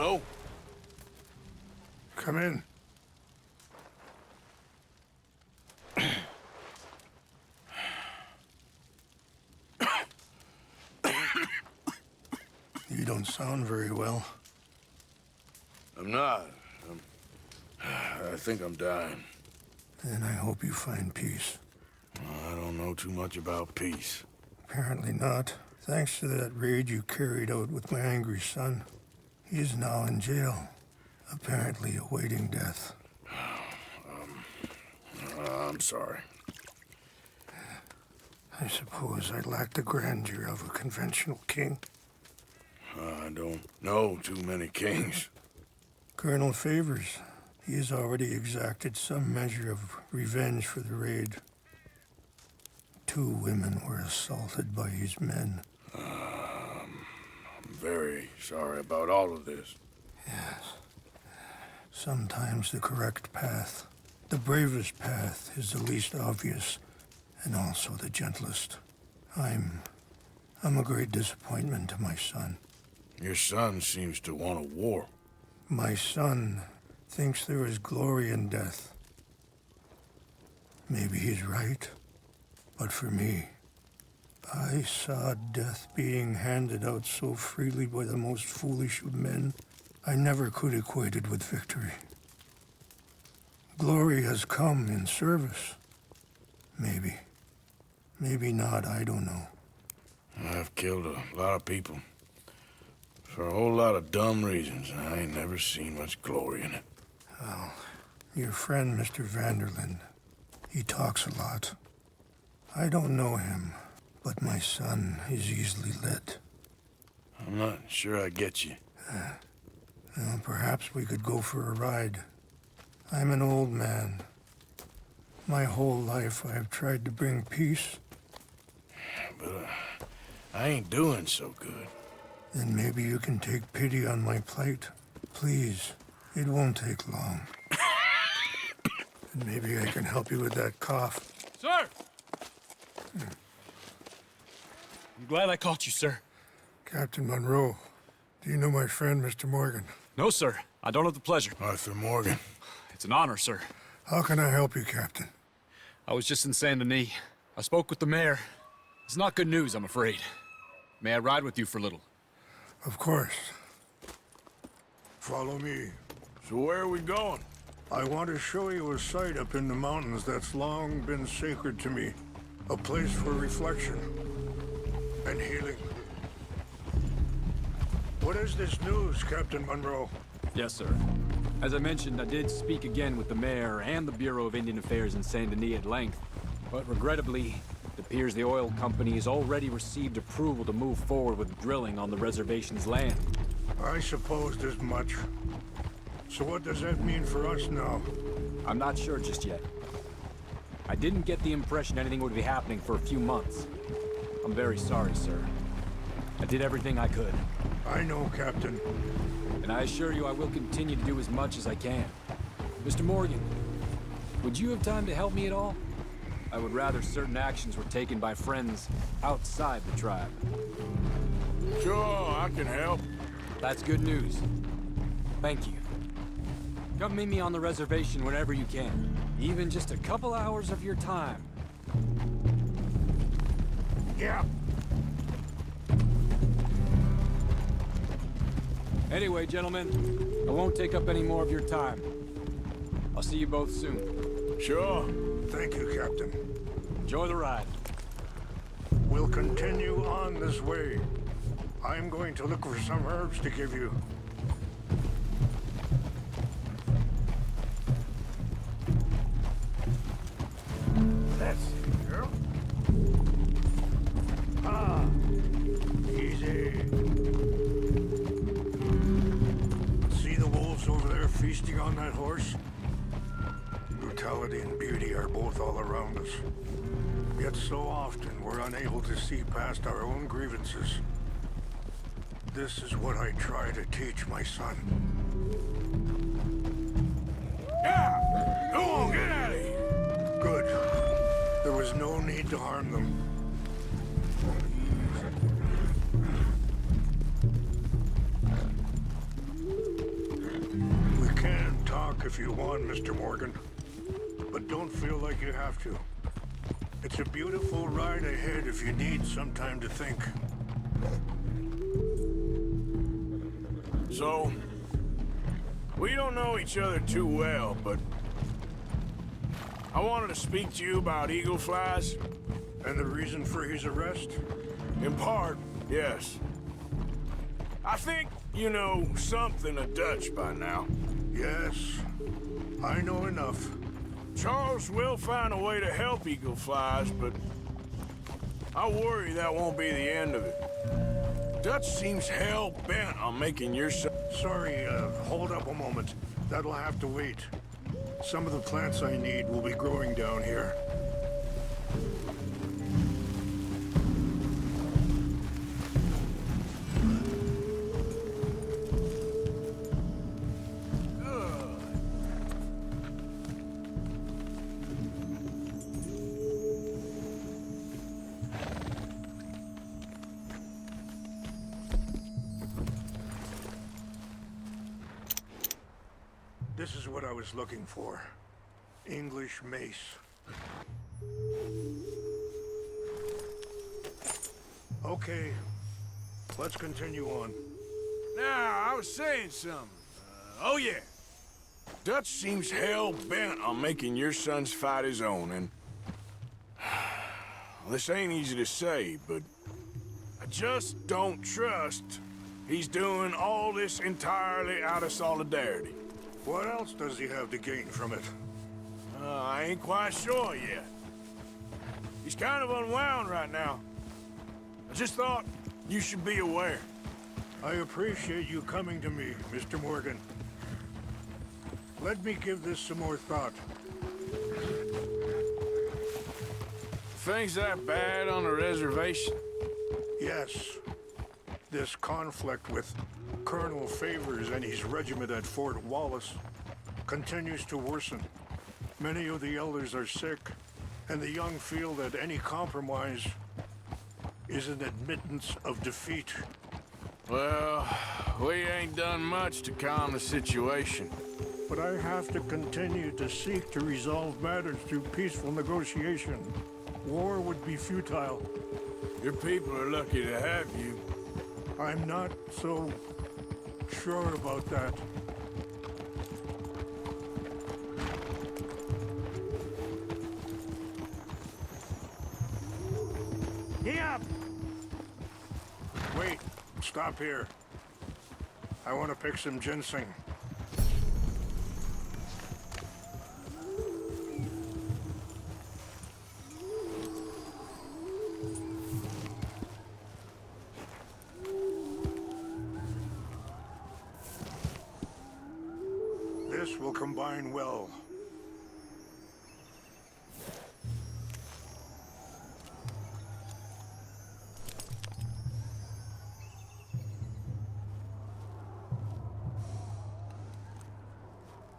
Hello? Come in. You don't sound very well. I'm not. I think I'm dying. Then I hope you find peace. I don't know too much about peace. Apparently not. Thanks to that raid you carried out with my angry son. He is now in jail, apparently awaiting death. I'm sorry. I suppose I lack the grandeur of a conventional king. I don't know too many kings. Colonel Favors, he has already exacted some measure of revenge for the raid. 2 women were assaulted by his men. I'm very sorry about all of this. Yes. Sometimes the correct path, the bravest path, is the least obvious, and also the gentlest. I'm a great disappointment to my son. Your son seems to want a war. My son thinks there is glory in death. Maybe he's right, but for me, I saw death being handed out so freely by the most foolish of men, I never could equate it with victory. Glory has come in service. Maybe. Maybe not, I don't know. I've killed a lot of people. For a whole lot of dumb reasons, and I ain't never seen much glory in it. Well, your friend, Mr. Vanderlyn, he talks a lot. I don't know him, but my son is easily led. I'm not sure I get you. Well, perhaps we could go for a ride. I'm an old man. My whole life I have tried to bring peace. But I ain't doing so good. Then maybe you can take pity on my plight. Please, it won't take long. And maybe I can help you with that cough. Sir! I'm glad I caught you, sir. Captain Monroe, do you know my friend, Mr. Morgan? No, sir. I don't have the pleasure. Arthur Morgan. It's an honor, sir. How can I help you, Captain? I was just in Saint Denis. I spoke with the mayor. It's not good news, I'm afraid. May I ride with you for a little? Of course. Follow me. So where are we going? I want to show you a site up in the mountains that's long been sacred to me. A place for reflection and healing. What is this news, Captain Monroe? Yes, sir. As I mentioned, I did speak again with the mayor and the Bureau of Indian Affairs in Saint Denis at length. But regrettably, it appears the oil company has already received approval to move forward with drilling on the reservation's land. I supposed as much. So what does that mean for us now? I'm not sure just yet. I didn't get the impression anything would be happening for a few months. I'm very sorry, sir. I did everything I could. I know, Captain. And I assure you I will continue to do as much as I can. Mr. Morgan, would you have time to help me at all? I would rather certain actions were taken by friends outside the tribe. Sure, I can help. That's good news. Thank you. Come meet me on the reservation whenever you can. Even just a couple hours of your time. Yeah. Anyway, gentlemen, I won't take up any more of your time. I'll see you both soon. Sure. Thank you, Captain. Enjoy the ride. We'll continue on this way. I'm going to look for some herbs to give you. That's it, girl. Ah, easy. See the wolves over there feasting on that horse? Brutality and beauty are both all around us. Yet so often we're unable to see past our own grievances. This is what I try to teach my son. Yeah! Go on, get out of here! Good. There was no need to harm them. if you want, Mr. Morgan. But don't feel like you have to. It's a beautiful ride ahead if you need some time to think. So, we don't know each other too well, but I wanted to speak to you about eagle flies. And the reason for his arrest? In part, yes. I think you know something of Dutch by now. Yes, I know enough. Charles will find a way to help eagle flies, but I worry that won't be the end of it. Dutch seems hell-bent on making your son... Sorry, hold up a moment. That'll have to wait. Some of the plants I need will be growing down here. This is what I was looking for. English mace. Okay, let's continue on. Now, I was saying something. Oh yeah. Dutch seems hell-bent on making your sons fight his own, and... this ain't easy to say, but... I just don't trust he's doing all this entirely out of solidarity. What else does he have to gain from it? I ain't quite sure yet. He's kind of unwound right now. I just thought you should be aware. I appreciate you coming to me, Mr. Morgan. Let me give this some more thought. Things that bad on the reservation? Yes. This conflict with Colonel Favors and his regiment at Fort Wallace continues to worsen. Many of the elders are sick, and the young feel that any compromise is an admittance of defeat. Well, we ain't done much to calm the situation. But I have to continue to seek to resolve matters through peaceful negotiation. War would be futile. Your people are lucky to have you. I'm not so sure about that. Yeah. Wait, stop here. I want to pick some ginseng. This will combine well.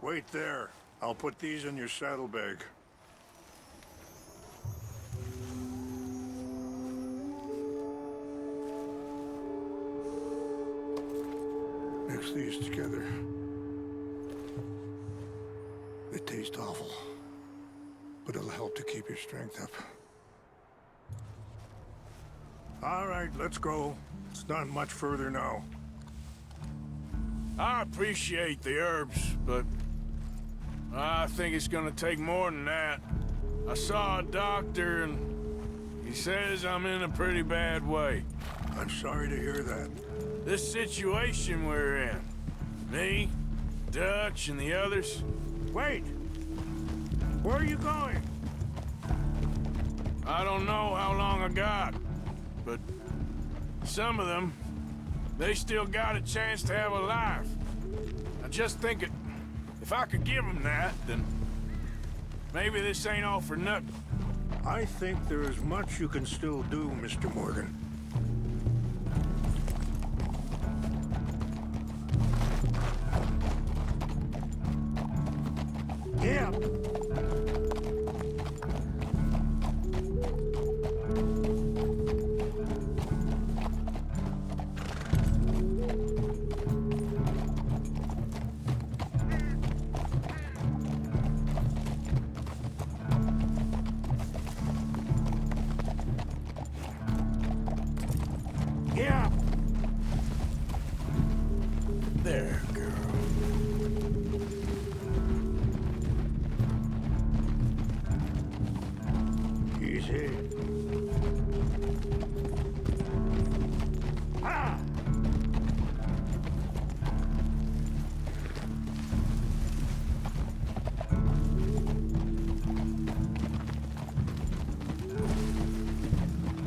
Wait there. I'll put these in your saddlebag. Mix these together. They taste awful, but it'll help to keep your strength up. All right, let's go. It's not much further now. I appreciate the herbs, but I think it's gonna take more than that. I saw a doctor and he says I'm in a pretty bad way. I'm sorry to hear that. This situation we're in, me, Dutch, and the others, Wait! Where are you going? I don't know how long I got, but some of them, they still got a chance to have a life. I just think if I could give them that, then maybe this ain't all for nothing. I think there is much you can still do, Mr. Morgan. Yeah.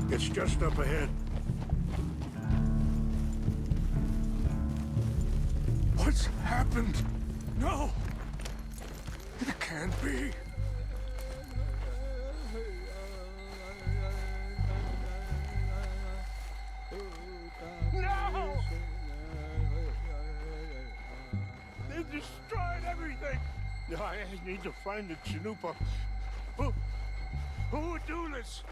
It's just up ahead. What's happened? No! It can't be. No! They destroyed everything! I need to find the Chanupa. Who would do this?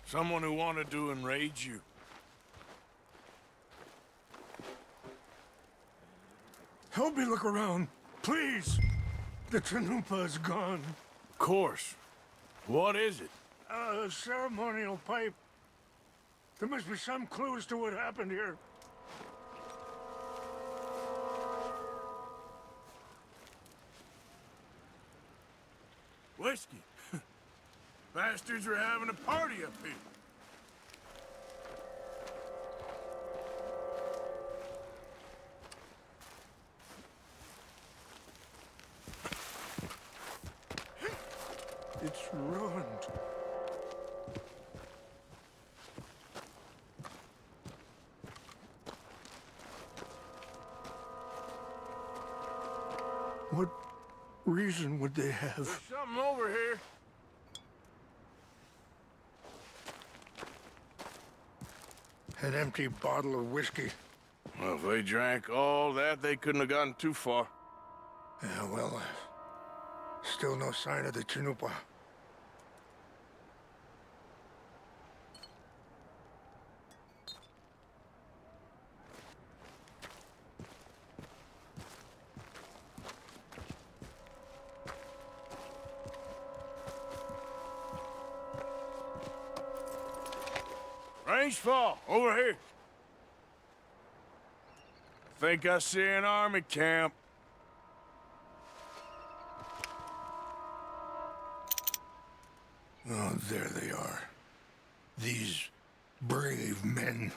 Someone who wanted to enrage you. Help me look around, please. The Chanupa is gone. Of course. What is it? A ceremonial pipe. There must be some clues to what happened here. Whiskey. Bastards are having a party up here. It's ruined. What reason would they have? There's something over here. An empty bottle of whiskey. Well, if they drank all that, they couldn't have gotten too far. Yeah, well, still no sign of the Chanupa. Range fall, over here. Think I see an army camp. Oh, there they are. These brave men.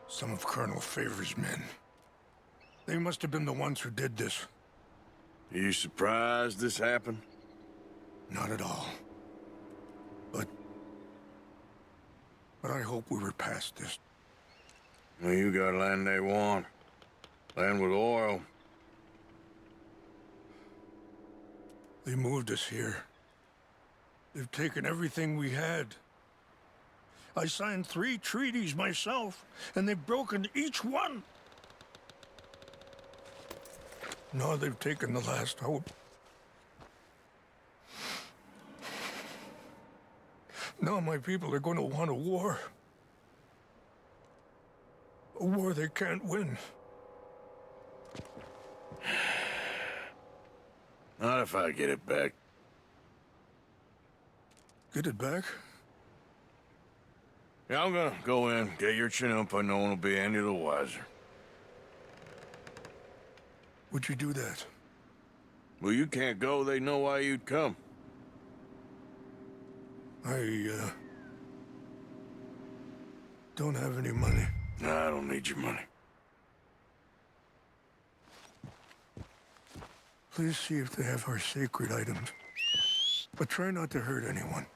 Some of Colonel Favor's men. They must have been the ones who did this. Are you surprised this happened? Not at all. But I hope we were past this. Well, you got land they want. Land with oil. They moved us here. They've taken everything we had. I signed 3 treaties myself, and they've broken each one. Now they've taken the last hope. Now my people are going to want a war. A war they can't win. Not if I get it back. Get it back? Yeah, I'm gonna go in, get your Chanupa, no one will be any the wiser. Would you do that? Well, you can't go, they know why you'd come. I don't have any money. Nah, I don't need your money. Please see if they have our sacred items. But try not to hurt anyone.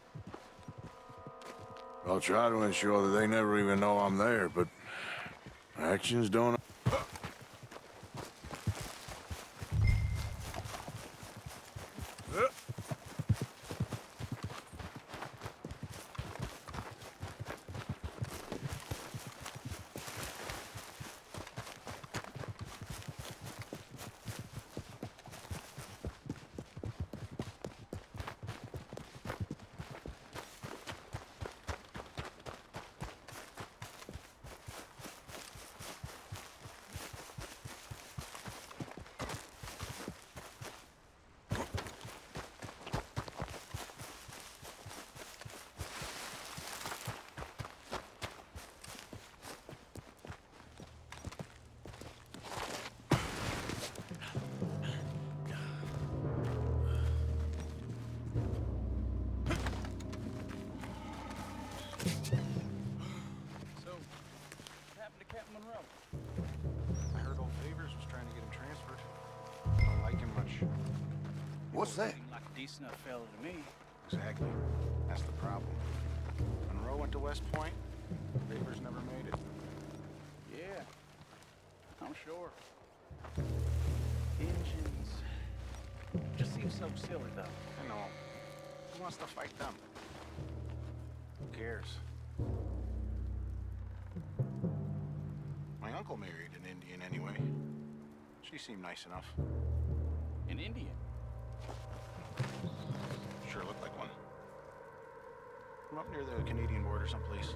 I'll try to ensure that they never even know I'm there, but actions don't... What's that? Like a decent enough fella to me. Exactly. That's the problem. West Point? Papers never made it. Yeah, I'm sure. Engines. Just seems so silly, though. I know. Who wants to fight them? Who cares? My uncle married an Indian anyway. She seemed nice enough. An Indian? Sure looked like one. From up near the Canadian border someplace.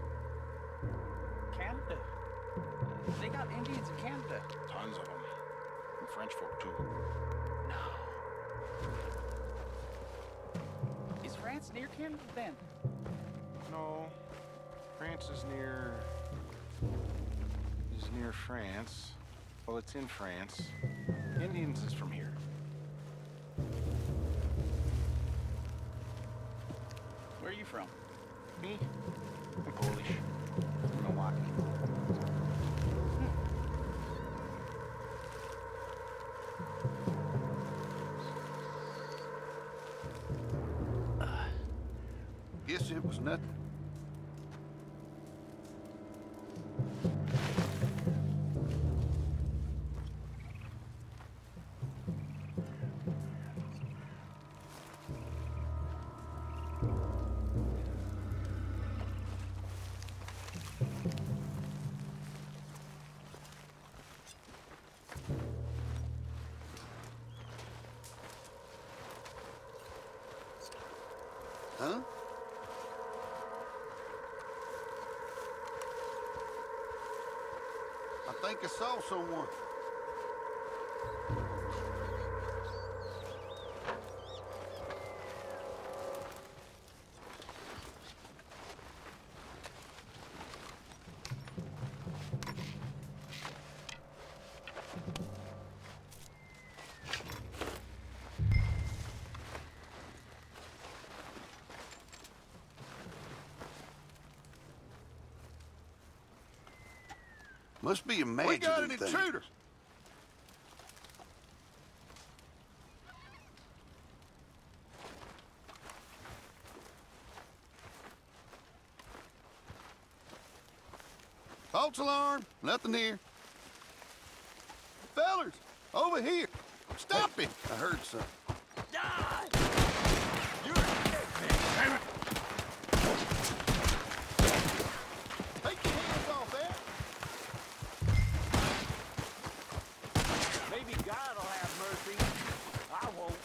Canada? They got Indians in Canada. Tons of them. And French folk, too. No. Is France near Canada, then? No. France is near... France. Well, it's in France. Indians is from here. Where are you from? Me? I'm Polish. From Milwaukee. Guess it was nothing. Huh? I think I saw someone. Must be imagining We got an things. intruder! False alarm. Nothing here. Fellers, over here. Stop him. I heard something. Take your hands off that. Maybe God will have mercy. I won't.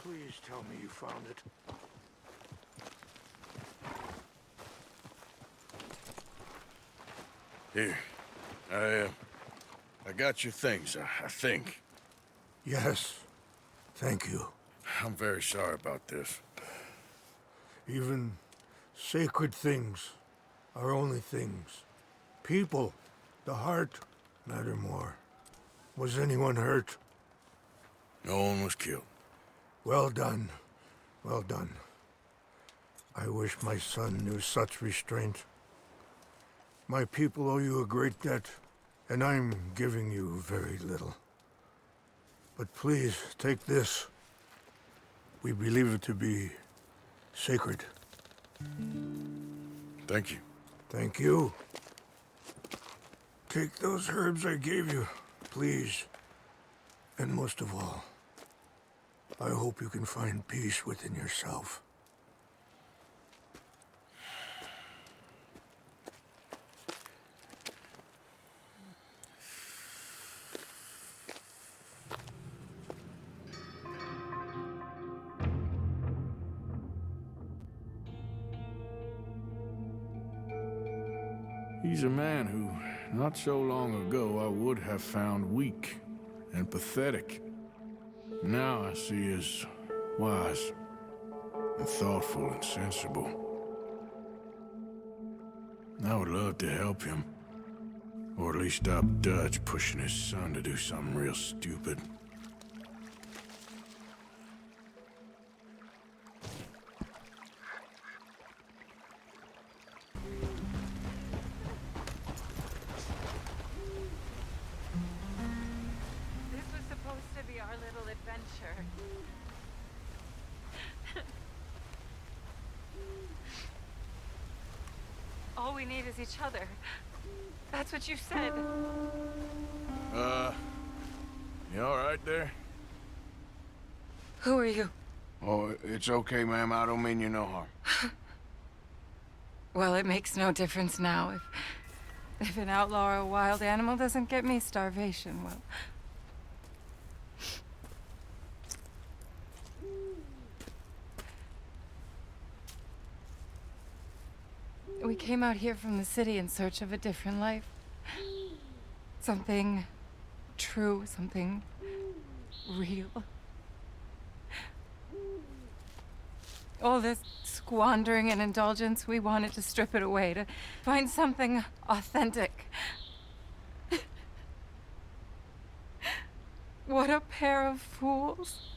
Please tell me you found it. Here. I got your things, I think. Yes. Thank you. I'm very sorry about this. Even sacred things are only things. People, the heart, matter more. Was anyone hurt? No one was killed. Well done. Well done. I wish my son knew such restraint. My people owe you a great debt, and I'm giving you very little. But please, take this. We believe it to be sacred. Thank you. Thank you. Take those herbs I gave you, please. And most of all, I hope you can find peace within yourself. He's a man who not so long ago I would have found weak and pathetic. Now I see as wise and thoughtful and sensible. I would love to help him. Or at least stop Dutch pushing his son to do something real stupid. This was supposed to be our little adventure. All we need is each other. That's what you said. You all right there? Who are you? Oh, it's okay, ma'am. I don't mean you no harm. Well, it makes no difference now. If an outlaw or a wild animal doesn't get me, starvation will. We came out here from the city in search of a different life. Something true, something real. All this squandering and indulgence, we wanted to strip it away, to find something authentic. What a pair of fools.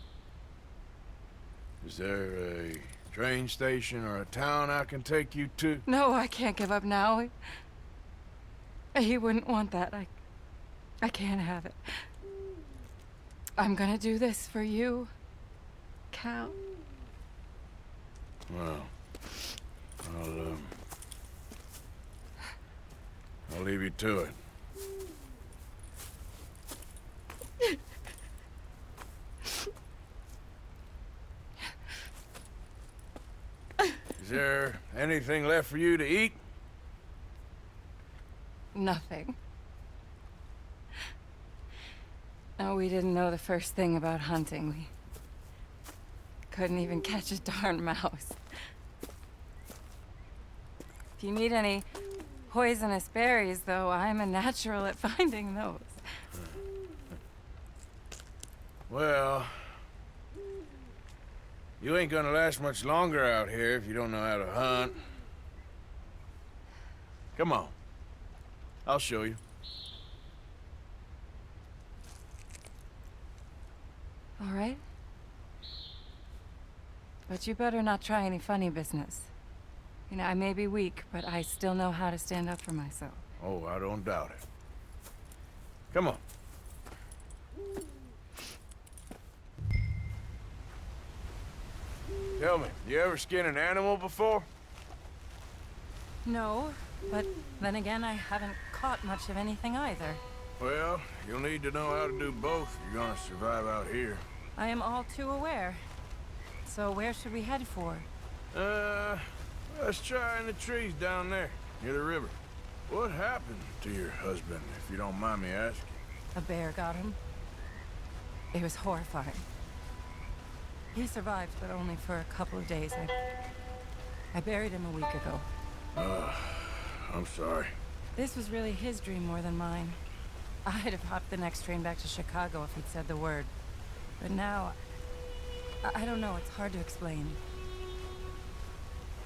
Is there a train station or a town I can take you to? No, I can't give up now. He wouldn't want that. I can't have it. I'm gonna do this for you, Cal. Well, I'll leave you to it. Is there anything left for you to eat? Nothing. No, we didn't know the first thing about hunting. We couldn't even catch a darn mouse. If you need any poisonous berries, though, I'm a natural at finding those. Well, you ain't gonna last much longer out here if you don't know how to hunt. Come on. I'll show you. All right. But you better not try any funny business. You know, I may be weak, but I still know how to stand up for myself. Oh, I don't doubt it. Come on. Tell me, you ever skin an animal before? No, but then again, I haven't caught much of anything either. Well, you'll need to know how to do both if you're gonna survive out here. I am all too aware. So where should we head for? Let's try in the trees down there, near the river. What happened to your husband, if you don't mind me asking? A bear got him. It was horrifying. He survived, but only for a couple of days. I buried him a week ago. I'm sorry. This was really his dream more than mine. I'd have hopped the next train back to Chicago if he'd said the word. But now, I don't know, it's hard to explain.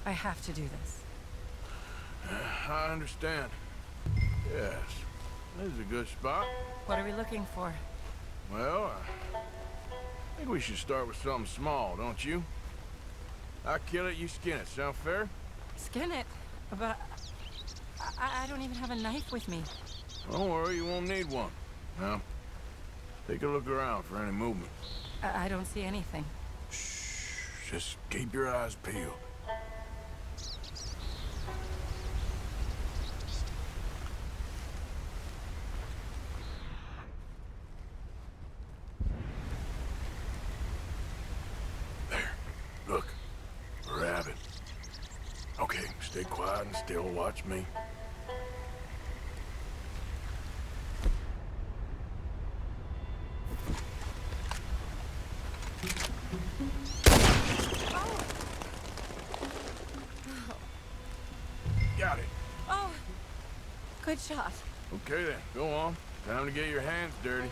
I have to do this. I understand. Yes, this is a good spot. What are we looking for? Well, I think we should start with something small, don't you? I kill it, you skin it. Sound fair? Skin it? But I don't even have a knife with me. Don't worry, you won't need one. Now, take a look around for any movement. I don't see anything. Shh, just keep your eyes peeled. There, look, a rabbit. Okay, stay quiet and still watch me. Got it. Oh! Good shot. Okay then, go on. Time to get your hands dirty.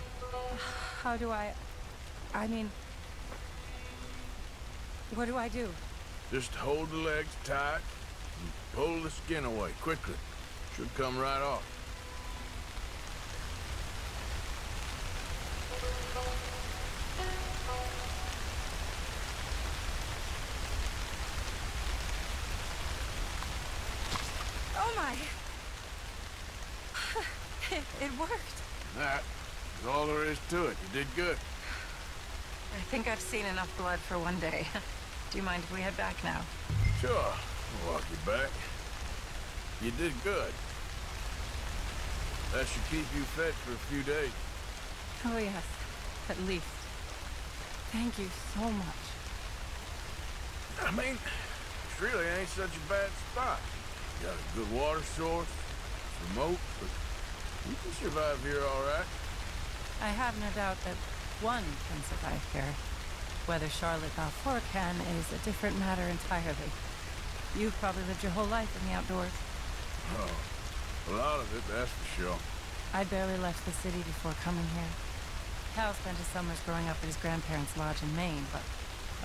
How do I mean, what do I do? Just hold the legs tight and pull the skin away quickly. Should come right off. Oh my! It worked. That is all there is to it. You did good. I think I've seen enough blood for one day. Do you mind if we head back now? Sure, I'll walk you back. You did good. That should keep you fed for a few days. Oh yes, at least. Thank you so much. I mean, it really ain't such a bad spot. You got a good water source, remote, but you can survive here all right. I have no doubt that one can survive here. Whether Charlotte Balfour can is a different matter entirely. You've probably lived your whole life in the outdoors. Oh, a lot of it, that's for sure. I barely left the city before coming here. Cal spent his summers growing up at his grandparents' lodge in Maine, but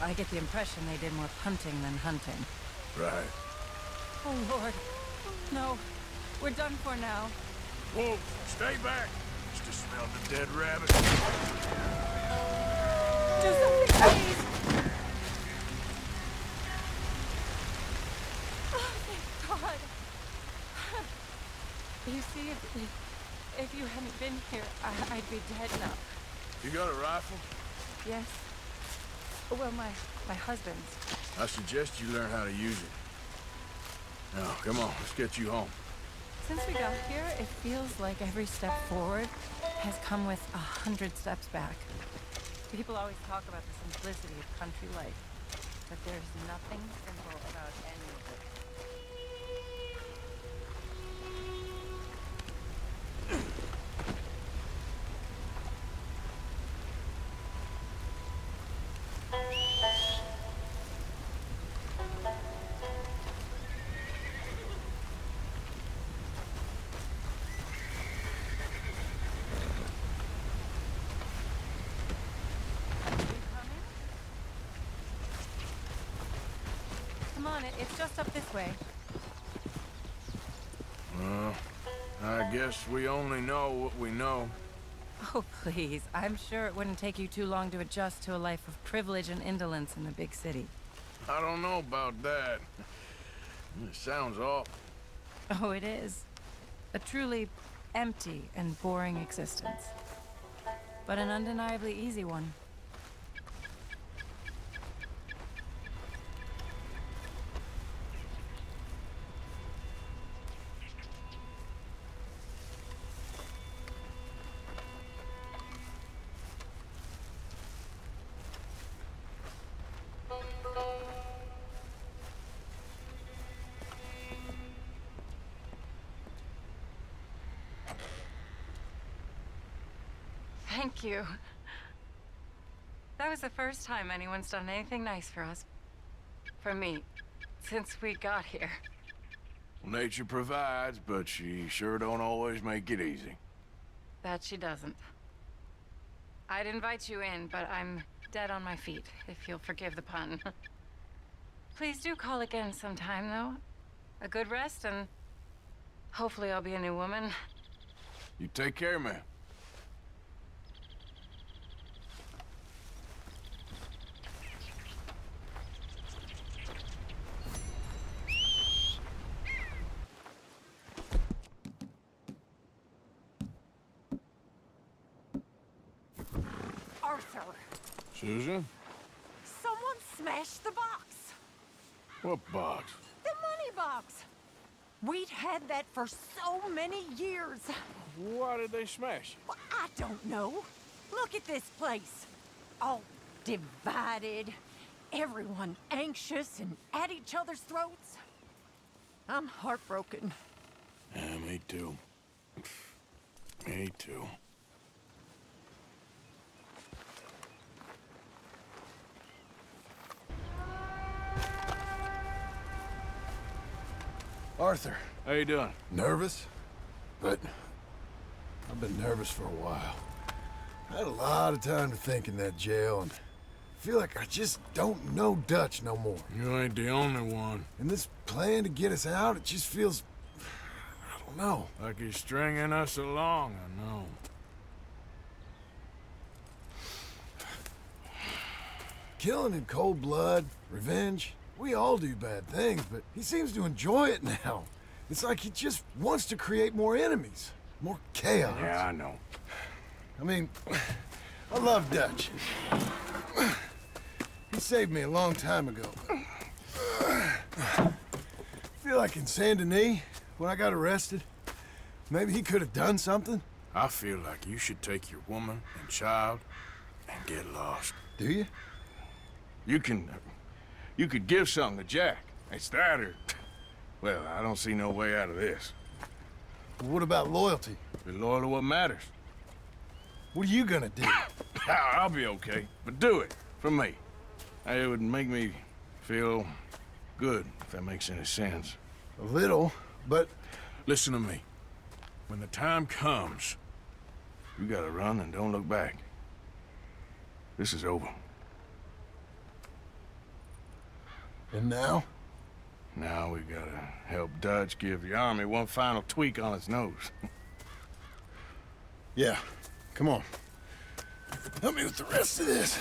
I get the impression they did more punting than hunting. Right. Oh, Lord. No. We're done for now. Whoa, stay back. Just smelled the dead rabbit. Do something, please! Oh, thank God. You see, if you hadn't been here, I'd be dead now. You got a rifle? Yes. Well, my husband's. I suggest you learn how to use it. Now, come on, let's get you home. Since we got here, it feels like every step forward has come with 100 steps back. People always talk about the simplicity of country life, but there's nothing simple about any of it. It's just up this way. Well, I guess we only know what we know. Oh, please. I'm sure it wouldn't take you too long to adjust to a life of privilege and indolence in the big city. I don't know about that. It sounds awful. Oh, it is. A truly empty and boring existence. But an undeniably easy one. Thank you. That was the first time anyone's done anything nice for us. For me, since we got here. Nature provides, but she sure don't always make it easy. That she doesn't. I'd invite you in, but I'm dead on my feet, if you'll forgive the pun. Please do call again sometime, though. A good rest, and hopefully I'll be a new woman. You take care, man. Arthur, Susan? someone smashed the box. What box? The money box. We'd had that for so many years. Why did they smash it? Well, I don't know. Look at this place. All divided. Everyone anxious and at each other's throats. I'm heartbroken. Yeah, me too. Me too. Arthur, How you doing? nervous? But I've been nervous for a while. I had a lot of time to think in that jail, and I feel like I just don't know Dutch no more. You ain't the only one. And this plan to get us out, it just feels... I don't know. Like he's stringing us along, I know. Killing in cold blood, revenge, we all do bad things, but he seems to enjoy it now. It's like he just wants to create more enemies, more chaos. Yeah, I know. I mean, I love Dutch. He saved me a long time ago. I feel like in Saint Denis, when I got arrested, maybe he could have done something. I feel like you should take your woman and child and get lost. Do you? You could give something to Jack. It's that or... Well, I don't see no way out of this. What about loyalty? Be loyal to what matters. What are you gonna do? I'll be okay, but do it for me. It would make me feel good, if that makes any sense. A little, but... Listen to me. When the time comes, you gotta run and don't look back. This is over. And now? Now we gotta help Dutch give the army one final tweak on its nose. Yeah, come on. Help me with the rest of this.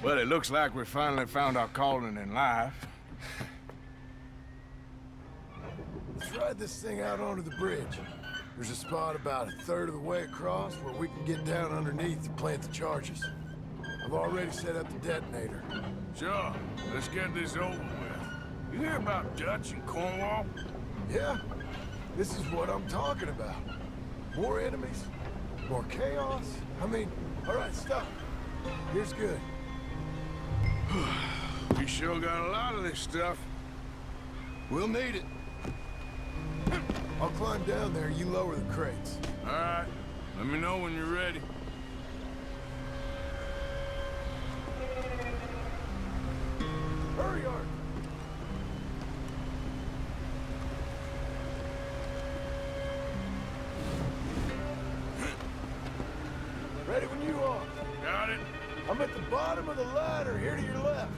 Well, it looks like we finally found our calling in life. Let's ride this thing out onto the bridge. There's a spot about a third of the way across where we can get down underneath to plant the charges. I've already set up the detonator. Sure, let's get this over with. You hear about Dutch and Cornwall? Yeah, this is what I'm talking about. More enemies, more chaos. I mean, all right, stop. Here's good. We sure got a lot of this stuff. We'll need it. I'll climb down there, you lower the crates. All right, let me know when you're ready. Hurry, Art. Ready when you are. Got it? I'm at the bottom of the ladder, here to your left.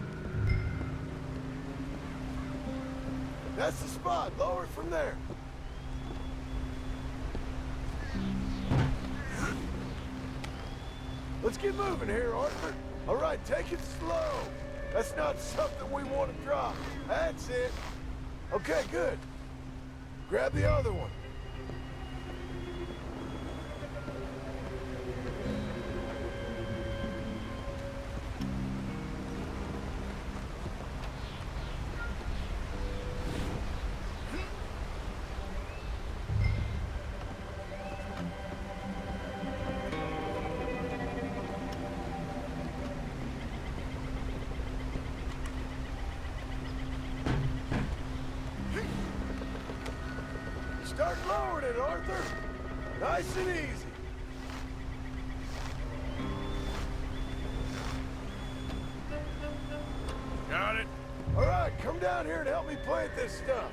That's the spot. Lower it from there. Let's get moving here, Arthur. All right, take it slow. That's not something we want to drop. That's it. Okay, good. Grab the other one. Start lowering it, Arthur. Nice and easy. Got it? All right, come down here and help me plant this stuff.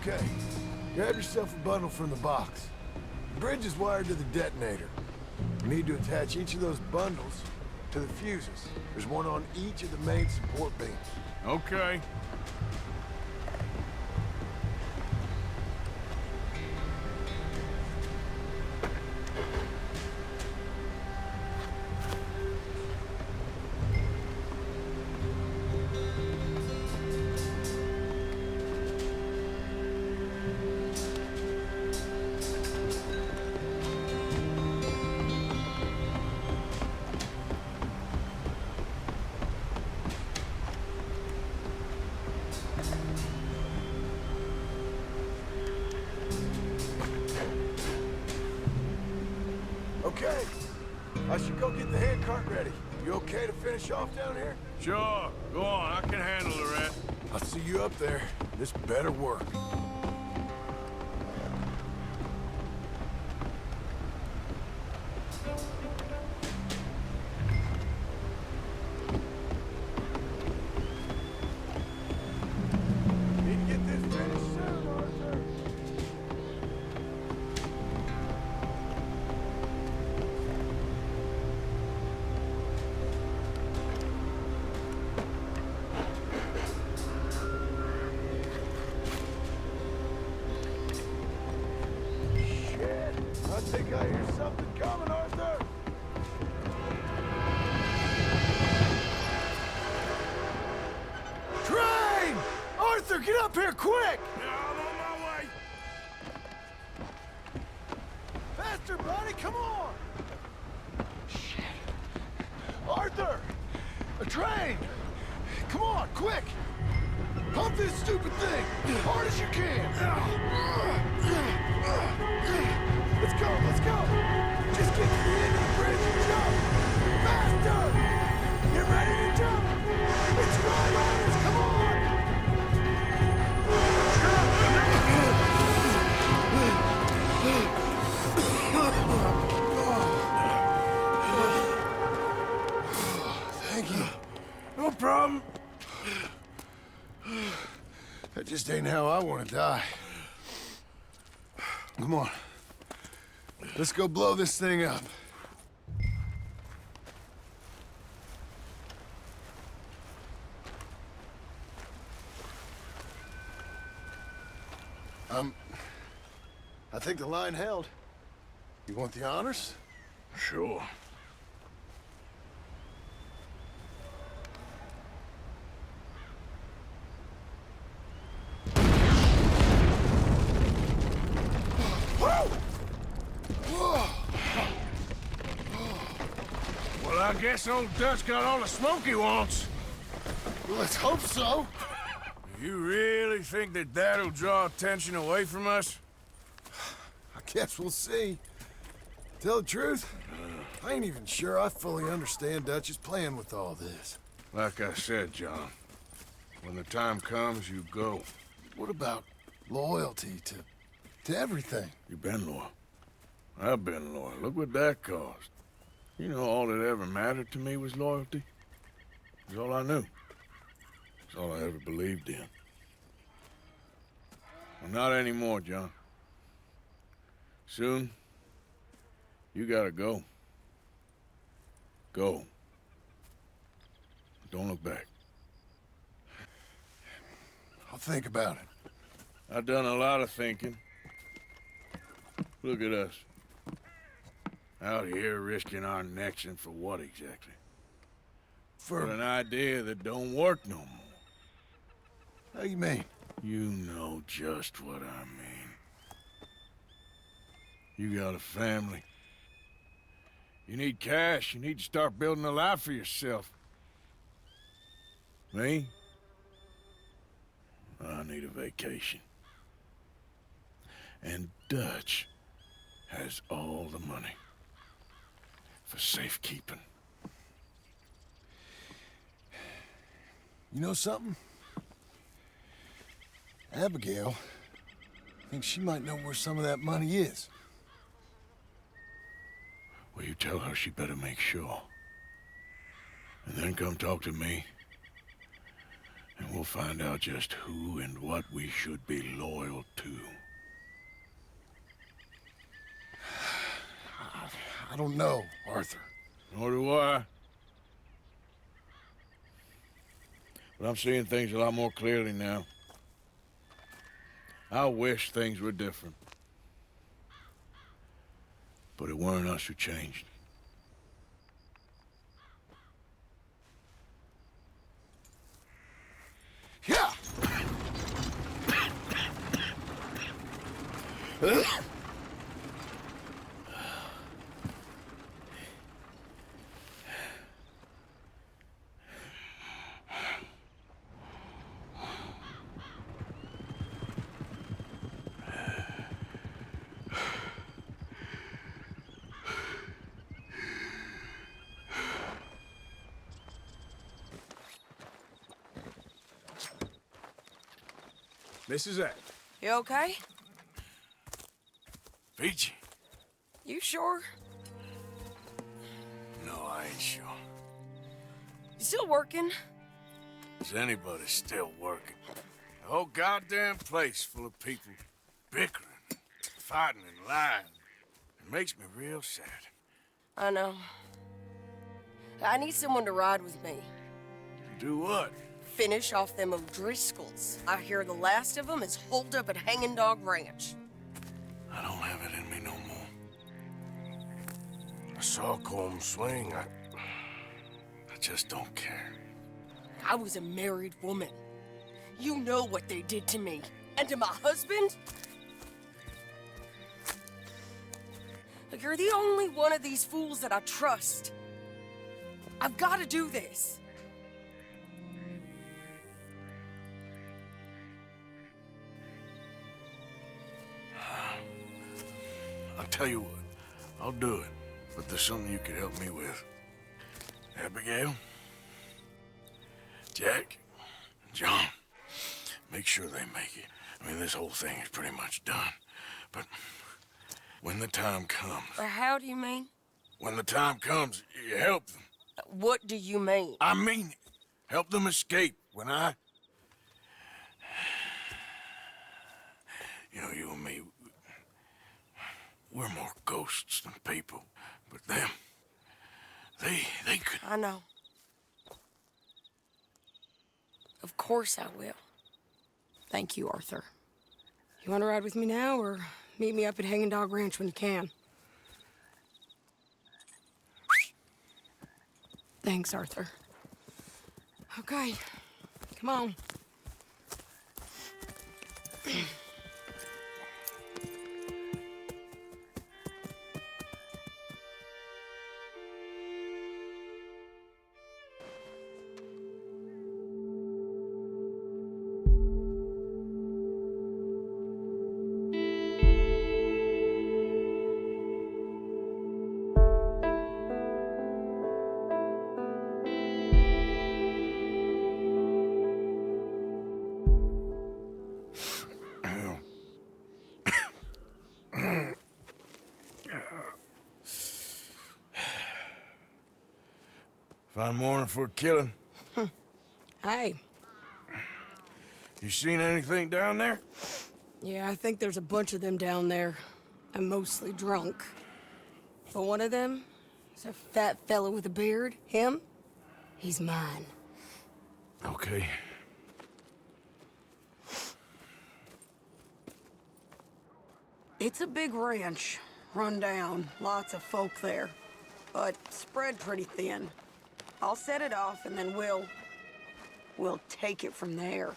Okay, grab yourself a bundle from the box. The bridge is wired to the detonator. You need to attach each of those bundles to the fuses. There's one on each of the main support beams. Okay. Okay, I should go get the handcart ready. You okay to finish off down here? Sure. Go on. I can handle the rest. I'll see you up there. This better work. think I hear something coming, Arthur. Train! Arthur, get up here quick! Yeah, I'm on my way. Faster, buddy, come on! Shit. Arthur! A train! Come on, quick! Pump this stupid thing! Hard as you can! Let's go, let's go! Just get to the end of the bridge and jump! Faster! Get ready to jump! It's right on us, come on! Thank you. No problem. That just ain't how I want to die. Come on. Let's go blow this thing up. I think the line held. You want the honors? Sure. Well, I guess old Dutch got all the smoke he wants. Well, let's hope so. You really think that that'll draw attention away from us? I guess we'll see. Tell the truth, I ain't even sure I fully understand Dutch's plan with all this. Like I said, John, when the time comes, you go. What about loyalty to everything? You've been loyal. I've been loyal. Look what that cost. You know, all that ever mattered to me was loyalty. It's all I knew. It's all I ever believed in. Well, not anymore, John. Soon, you gotta go. Go. Don't look back. I'll think about it. I've done a lot of thinking. Look at us. Out here risking our necks, and for what exactly? For an idea that don't work no more. How you mean? You know just what I mean. You got a family. You need cash. You need to start building a life for yourself. Me? I need a vacation. And Dutch has all the money for safekeeping. You know something? Abigail thinks she might know where some of that money is. Well, you tell her she better make sure. And then come talk to me. And we'll find out just who and what we should be loyal to. I don't know, Arthur. Nor do I. But I'm seeing things a lot more clearly now. I wish things were different. But it weren't us who changed. Yeah! This is it. You okay? Peachy. You sure? No, I ain't sure. You still working? Is anybody still working? The whole goddamn place full of people bickering, fighting and lying. It makes me real sad. I know. I need someone to ride with me. Do what? Finish off them O'Driscolls. I hear the last of them is holed up at Hanging Dog Ranch. I don't have it in me no more. saw Colm swing. I just don't care. I was a married woman. You know what they did to me. And to my husband? Like, you're the only one of these fools that I trust. I've got to do this. I'll tell you what, I'll do it. But there's something you could help me with. Abigail, Jack, John, make sure they make it. I mean, this whole thing is pretty much done. But when the time comes... How do you mean? When the time comes, you help them. What do you mean? I mean it. Help them escape. When I... You know, you and me, we're more ghosts than people. But them, they could... I know. Of course I will. Thank you, Arthur. You want to ride with me now, or meet me up at Hanging Dog Ranch when you can? Thanks, Arthur. Okay, come on. Fine morning for a killing. Hey. You seen anything down there? Yeah, I think there's a bunch of them down there. I'm mostly drunk. But one of them is a fat fella with a beard. Him? He's mine. Okay. It's a big ranch, run down, lots of folk there, but spread pretty thin. I'll set it off and then we'll take it from there.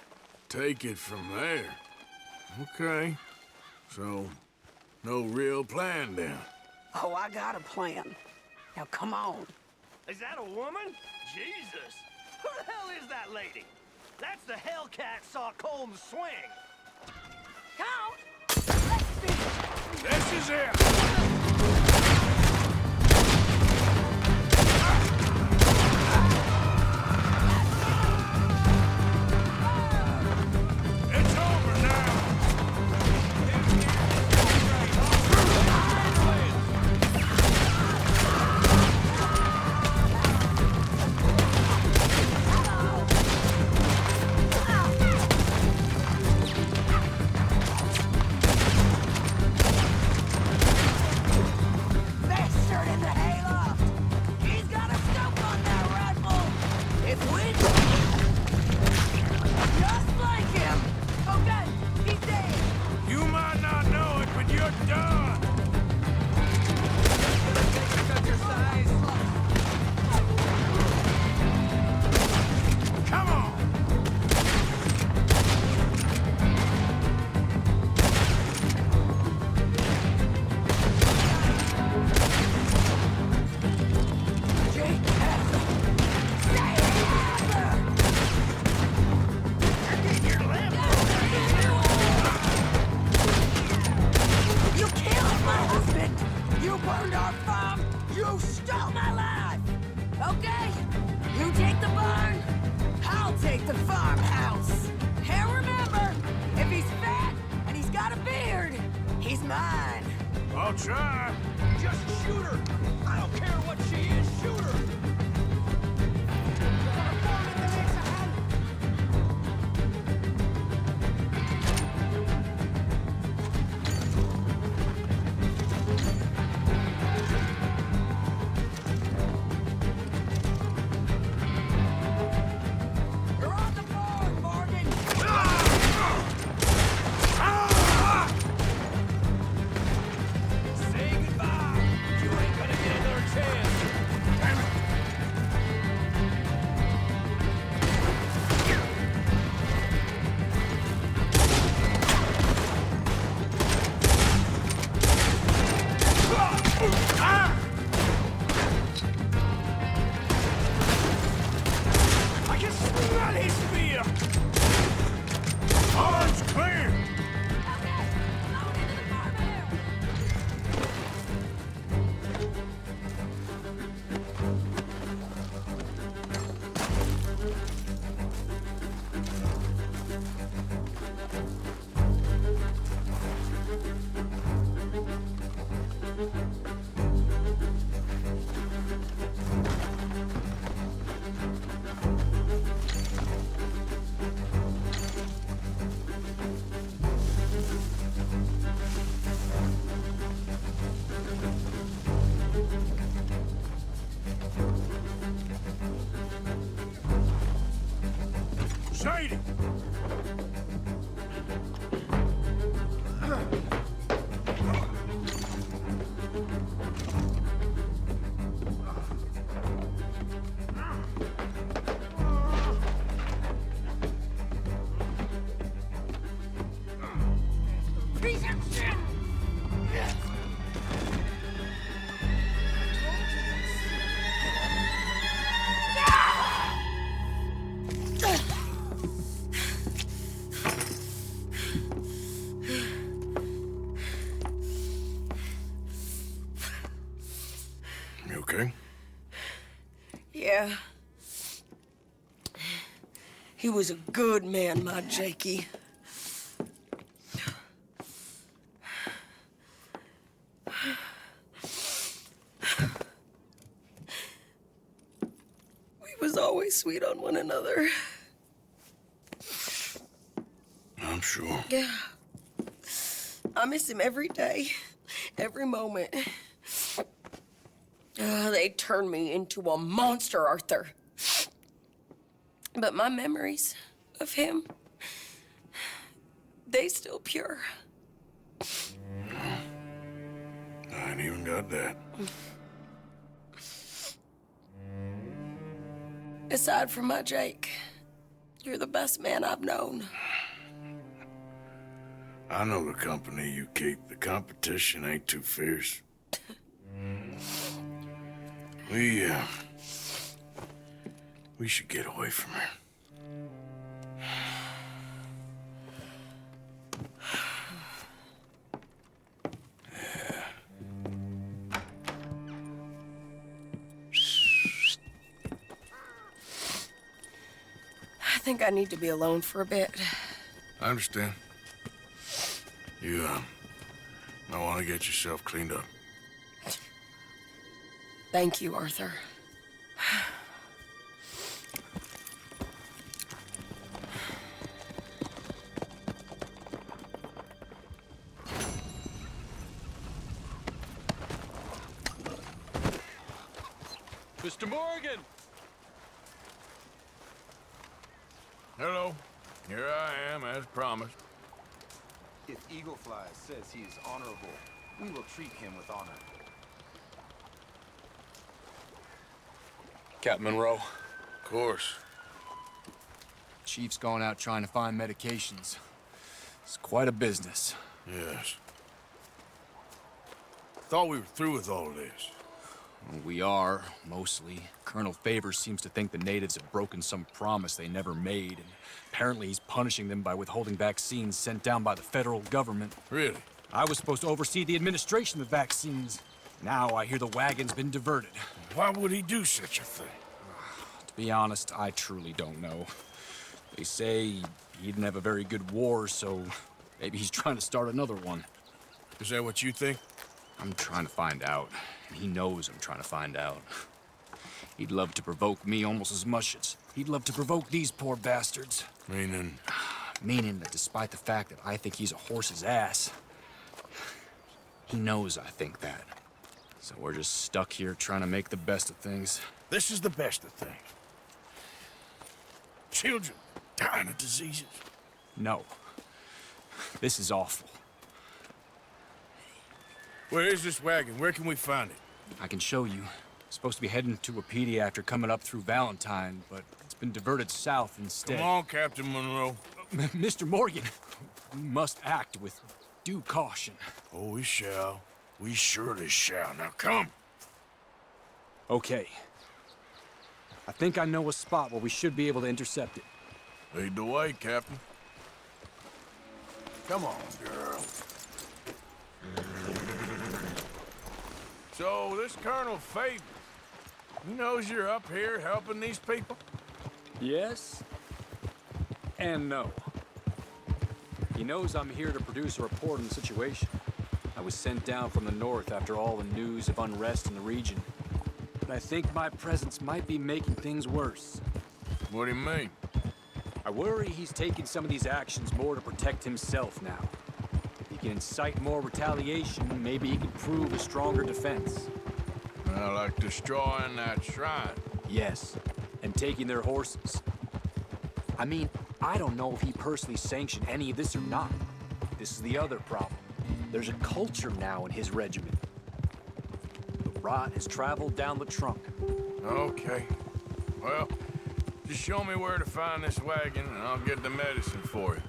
Take it from there. Okay. So, no real plan then. Oh, I got a plan. Now come on. Is that a woman? Jesus! Who the hell is that lady? That's the Hellcat saw Colm swing. Count! Let's see. This is it! I'll try. Just shoot her. I don't care what she is. Shoot her. Say goodbye to Shady! You okay? Yeah. He was a good man, my Jakey. We was always sweet on one another. I'm sure. Yeah. I miss him every day, every moment. They turned me into a monster, Arthur. But my memories of him, they still pure. I ain't even got that. Aside from my Jake, you're the best man I've known. I know the company you keep. The competition ain't too fierce. We should get away from here. I think I need to be alone for a bit. I understand. You, might want to get yourself cleaned up. Thank you, Arthur. Mr. Morgan! Hello. Here I am, as promised. If Eaglefly says he is honorable, we will treat him with honor. Captain Monroe. Of course. Chief's gone out trying to find medications. It's quite a business. Yes. Thought we were through with all this. We are, mostly. Colonel Favors seems to think the natives have broken some promise they never made, and apparently he's punishing them by withholding vaccines sent down by the federal government. Really? I was supposed to oversee the administration of vaccines. Now I hear the wagon's been diverted. Why would he do such a thing? To be honest, I truly don't know. They say he didn't have a very good war, so maybe he's trying to start another one. Is that what you think? I'm trying to find out. And he knows I'm trying to find out. He'd love to provoke me almost as much as he'd love to provoke these poor bastards. Meaning? Meaning that despite the fact that I think he's a horse's ass, he knows I think that. So we're just stuck here trying to make the best of things. This is the best of things. Children dying of diseases. No. This is awful. Where is this wagon? Where can we find it? I can show you. It's supposed to be heading to a pediatric coming up through Valentine, but it's been diverted south instead. Come on, Captain Monroe. Mr. Morgan, we must act with due caution. Oh, we shall. We surely shall. Now come. Okay. I think I know a spot where we should be able to intercept it. Lead the way, Captain. Come on, girl. So, this Colonel Favors, he knows you're up here helping these people? Yes. And no. He knows I'm here to produce a report on the situation. I was sent down from the north after all the news of unrest in the region. But I think my presence might be making things worse. What do you mean? I worry he's taking some of these actions more to protect himself now. If he can incite more retaliation, maybe he can prove a stronger defense. Like destroying that shrine. Yes, and taking their horses. I mean, I don't know if he personally sanctioned any of this or not. This is the other problem. There's a culture now in his regiment. The rot has traveled down the trunk. Okay. Well, just show me where to find this wagon, and I'll get the medicine for you.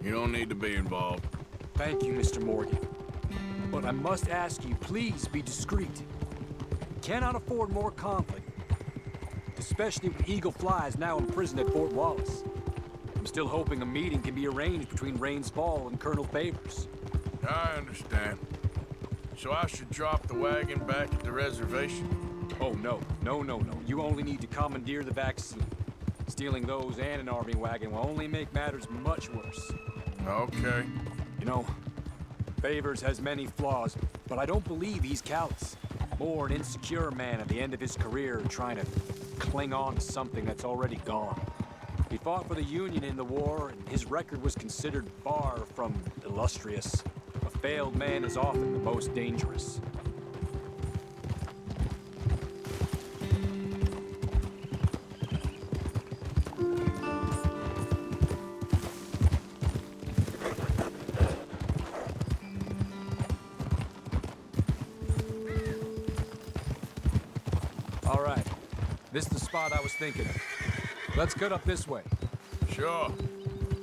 You don't need to be involved. Thank you, Mr. Morgan. But I must ask you, please be discreet. We cannot afford more conflict. Especially with Eagle Flies now imprisoned at Fort Wallace. I'm still hoping a meeting can be arranged between Rains Fall and Colonel Favors. I understand. So I should drop the wagon back at the reservation? Oh, no. No. You only need to commandeer the vaccine. Stealing those and an army wagon will only make matters much worse. Okay. You know, Favors has many flaws, but I don't believe he's callous. More an insecure man at the end of his career trying to cling on to something that's already gone. He fought for the Union in the war, and his record was considered far from illustrious. A failed man is often the most dangerous. All right. This is the spot I was thinking of. Let's cut up this way. Sure.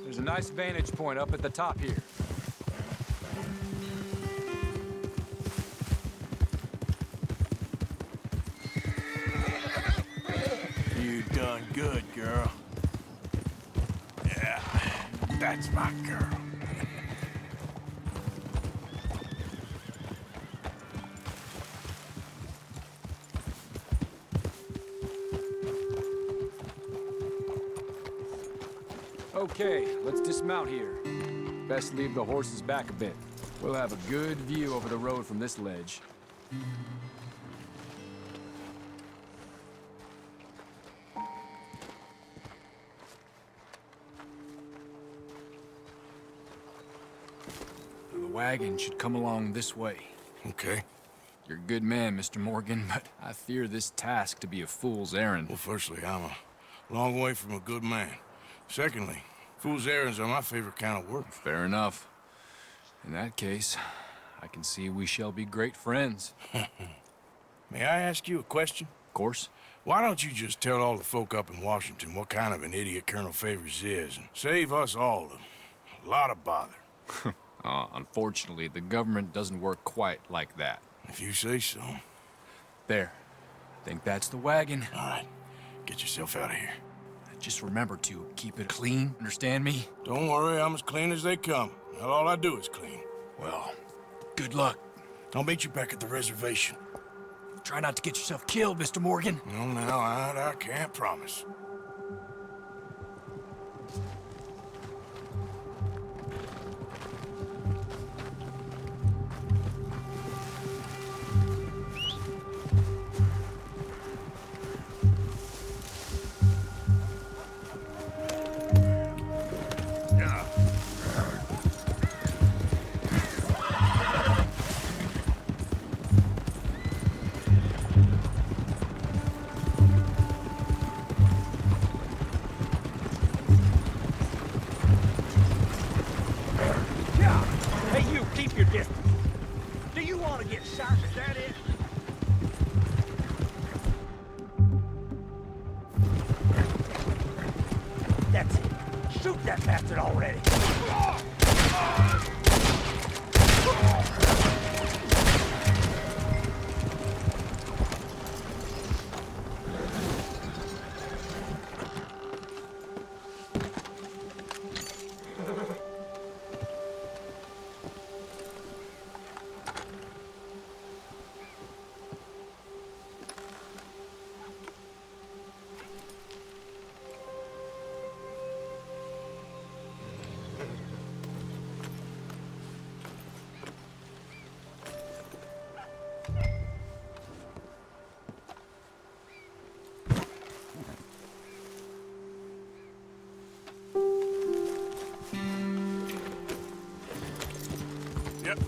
There's a nice vantage point up at the top here. You done good, girl. Yeah, that's my girl. Okay, let's dismount here. Best leave the horses back a bit. We'll have a good view over the road from this ledge. The wagon should come along this way. Okay. You're a good man, Mr. Morgan, but I fear this task to be a fool's errand. Well, firstly, I'm a long way from a good man. Secondly, fool's errands are my favorite kind of work. Fair enough. In that case, I can see we shall be great friends. May I ask you a question? Of course. Why don't you just tell all the folk up in Washington what kind of an idiot Colonel Favors is and save us all a lot of bother? Unfortunately, the government doesn't work quite like that. If you say so. There. I think that's the wagon. All right. Get yourself out of here. Just remember to keep it clean, understand me? Don't worry, I'm as clean as they come. Not all I do is clean. Well, good luck. I'll meet you back at the reservation. Try not to get yourself killed, Mr. Morgan. No, now, I can't promise. Yep.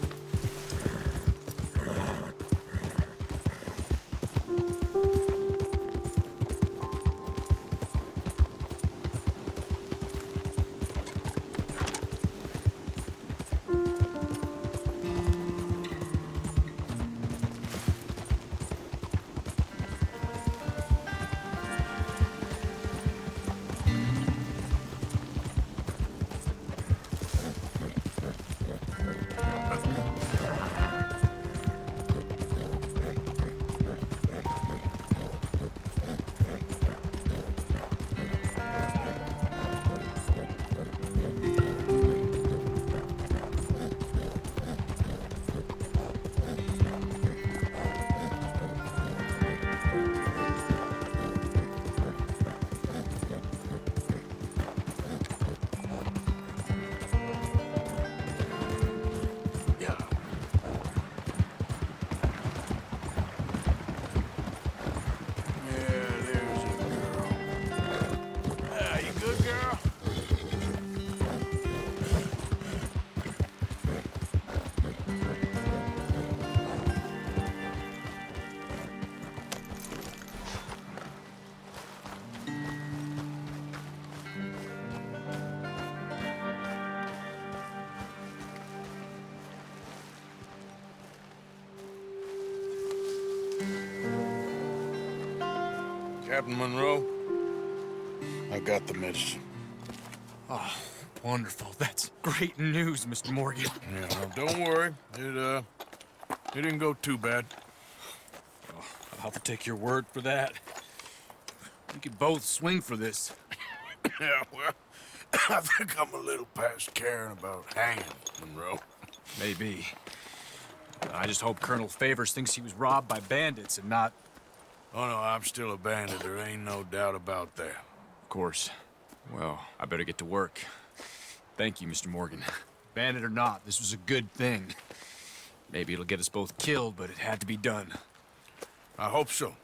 Captain Monroe, I got the medicine. Oh, wonderful. That's great news, Mr. Morgan. Yeah, well, don't worry. It didn't go too bad. Oh, I'll have to take your word for that. We could both swing for this. Yeah, well, I think I'm a little past caring about hanging, Monroe. Maybe. I just hope Colonel Favors thinks he was robbed by bandits and not... Oh, no, I'm still a bandit. There ain't no doubt about that. Of course. Well, I better get to work. Thank you, Mr. Morgan. Bandit or not, this was a good thing. Maybe it'll get us both killed, but it had to be done. I hope so.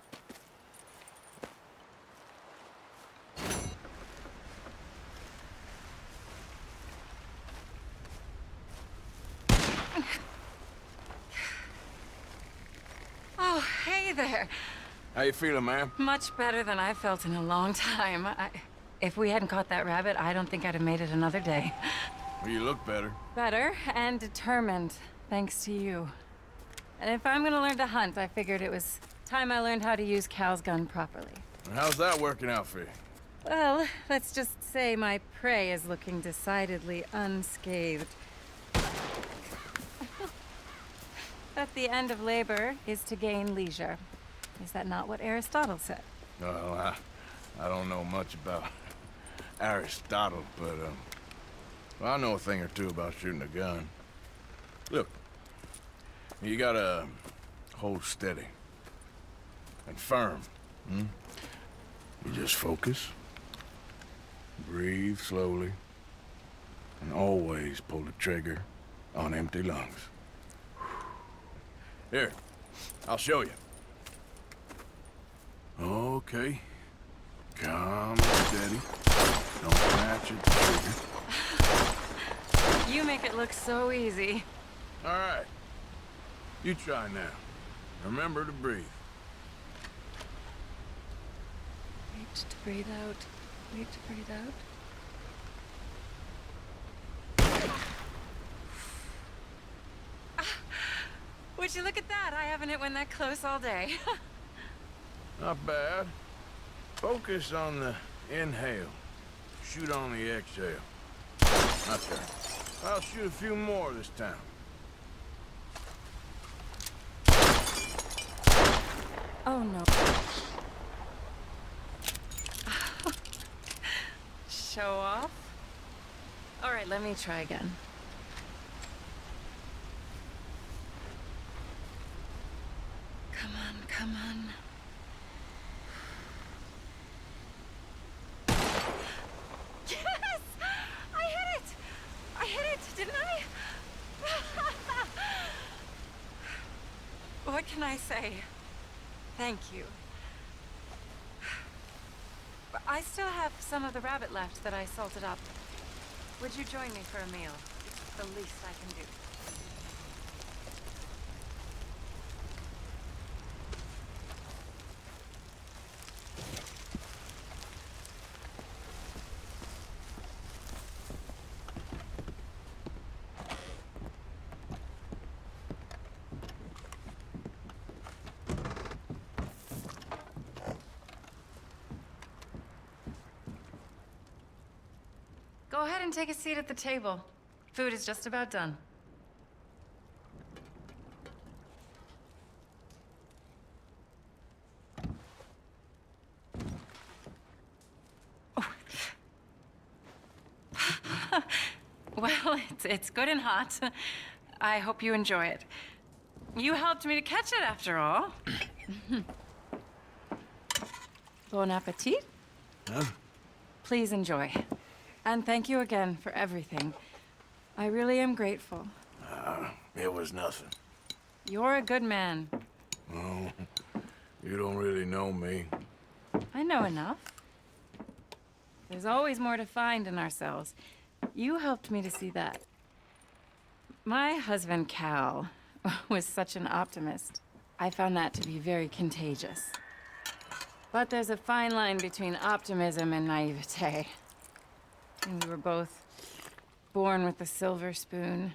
Oh, hey there. How you feeling, ma'am? Much better than I felt in a long time. If we hadn't caught that rabbit, I don't think I'd have made it another day. Well, you look better. Better and determined, thanks to you. And if I'm gonna learn to hunt, I figured it was time I learned how to use Cal's gun properly. And how's that working out for you? Well, let's just say my prey is looking decidedly unscathed. That the end of labor is to gain leisure. Is that not what Aristotle said? Well, I don't know much about Aristotle, but, well, I know a thing or two about shooting a gun. Look, you gotta hold steady and firm, hmm? You just focus, breathe slowly, and always pull the trigger on empty lungs. Here, I'll show you. Okay. Calm and steady. Don't match it, trigger. You make it look so easy. All right. You try now. Remember to breathe. Wait to breathe out. Wait to breathe out. Would you look at that? I haven't hit one that close all day. Not bad. Focus on the inhale. Shoot on the exhale. Not there. I'll shoot a few more this time. Oh, no. Show off? All right, let me try again. Come on, come on. Yes! I hit it! I hit it, didn't I? What can I say? Thank you. But I still have some of the rabbit left that I salted up. Would you join me for a meal? It's the least I can do. Go ahead and take a seat at the table. Food is just about done. Oh. Well, it's good and hot. I hope you enjoy it. You helped me to catch it, after all. Bon appetit. Huh? Please enjoy. And thank you again for everything. I really am grateful. It was nothing. You're a good man. Oh, you don't really know me. I know enough. There's always more to find in ourselves. You helped me to see that. My husband, Cal, was such an optimist. I found that to be very contagious. But there's a fine line between optimism and naivete. And we were both born with a silver spoon.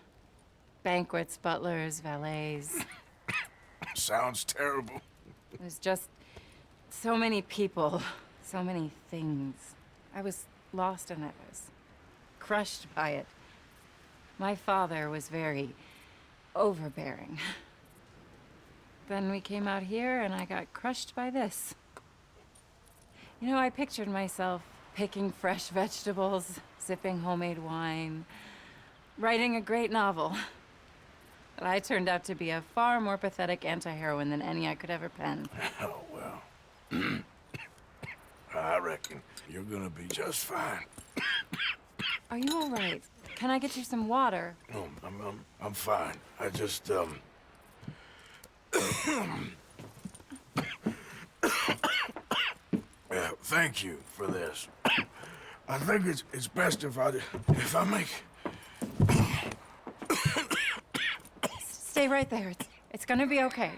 Banquets, butlers, valets. Sounds terrible. It was just so many people, so many things. I was lost in it. I was crushed by it. My father was very overbearing. Then we came out here and I got crushed by this. You know, I pictured myself picking fresh vegetables, sipping homemade wine, writing a great novel. But I turned out to be a far more pathetic anti-heroine than any I could ever pen. Oh, well. I reckon you're gonna be just fine. Are you all right? Can I get you some water? No, I'm fine. I just, yeah, thank you for this. I think it's best if I make... Stay right there. It's gonna be okay.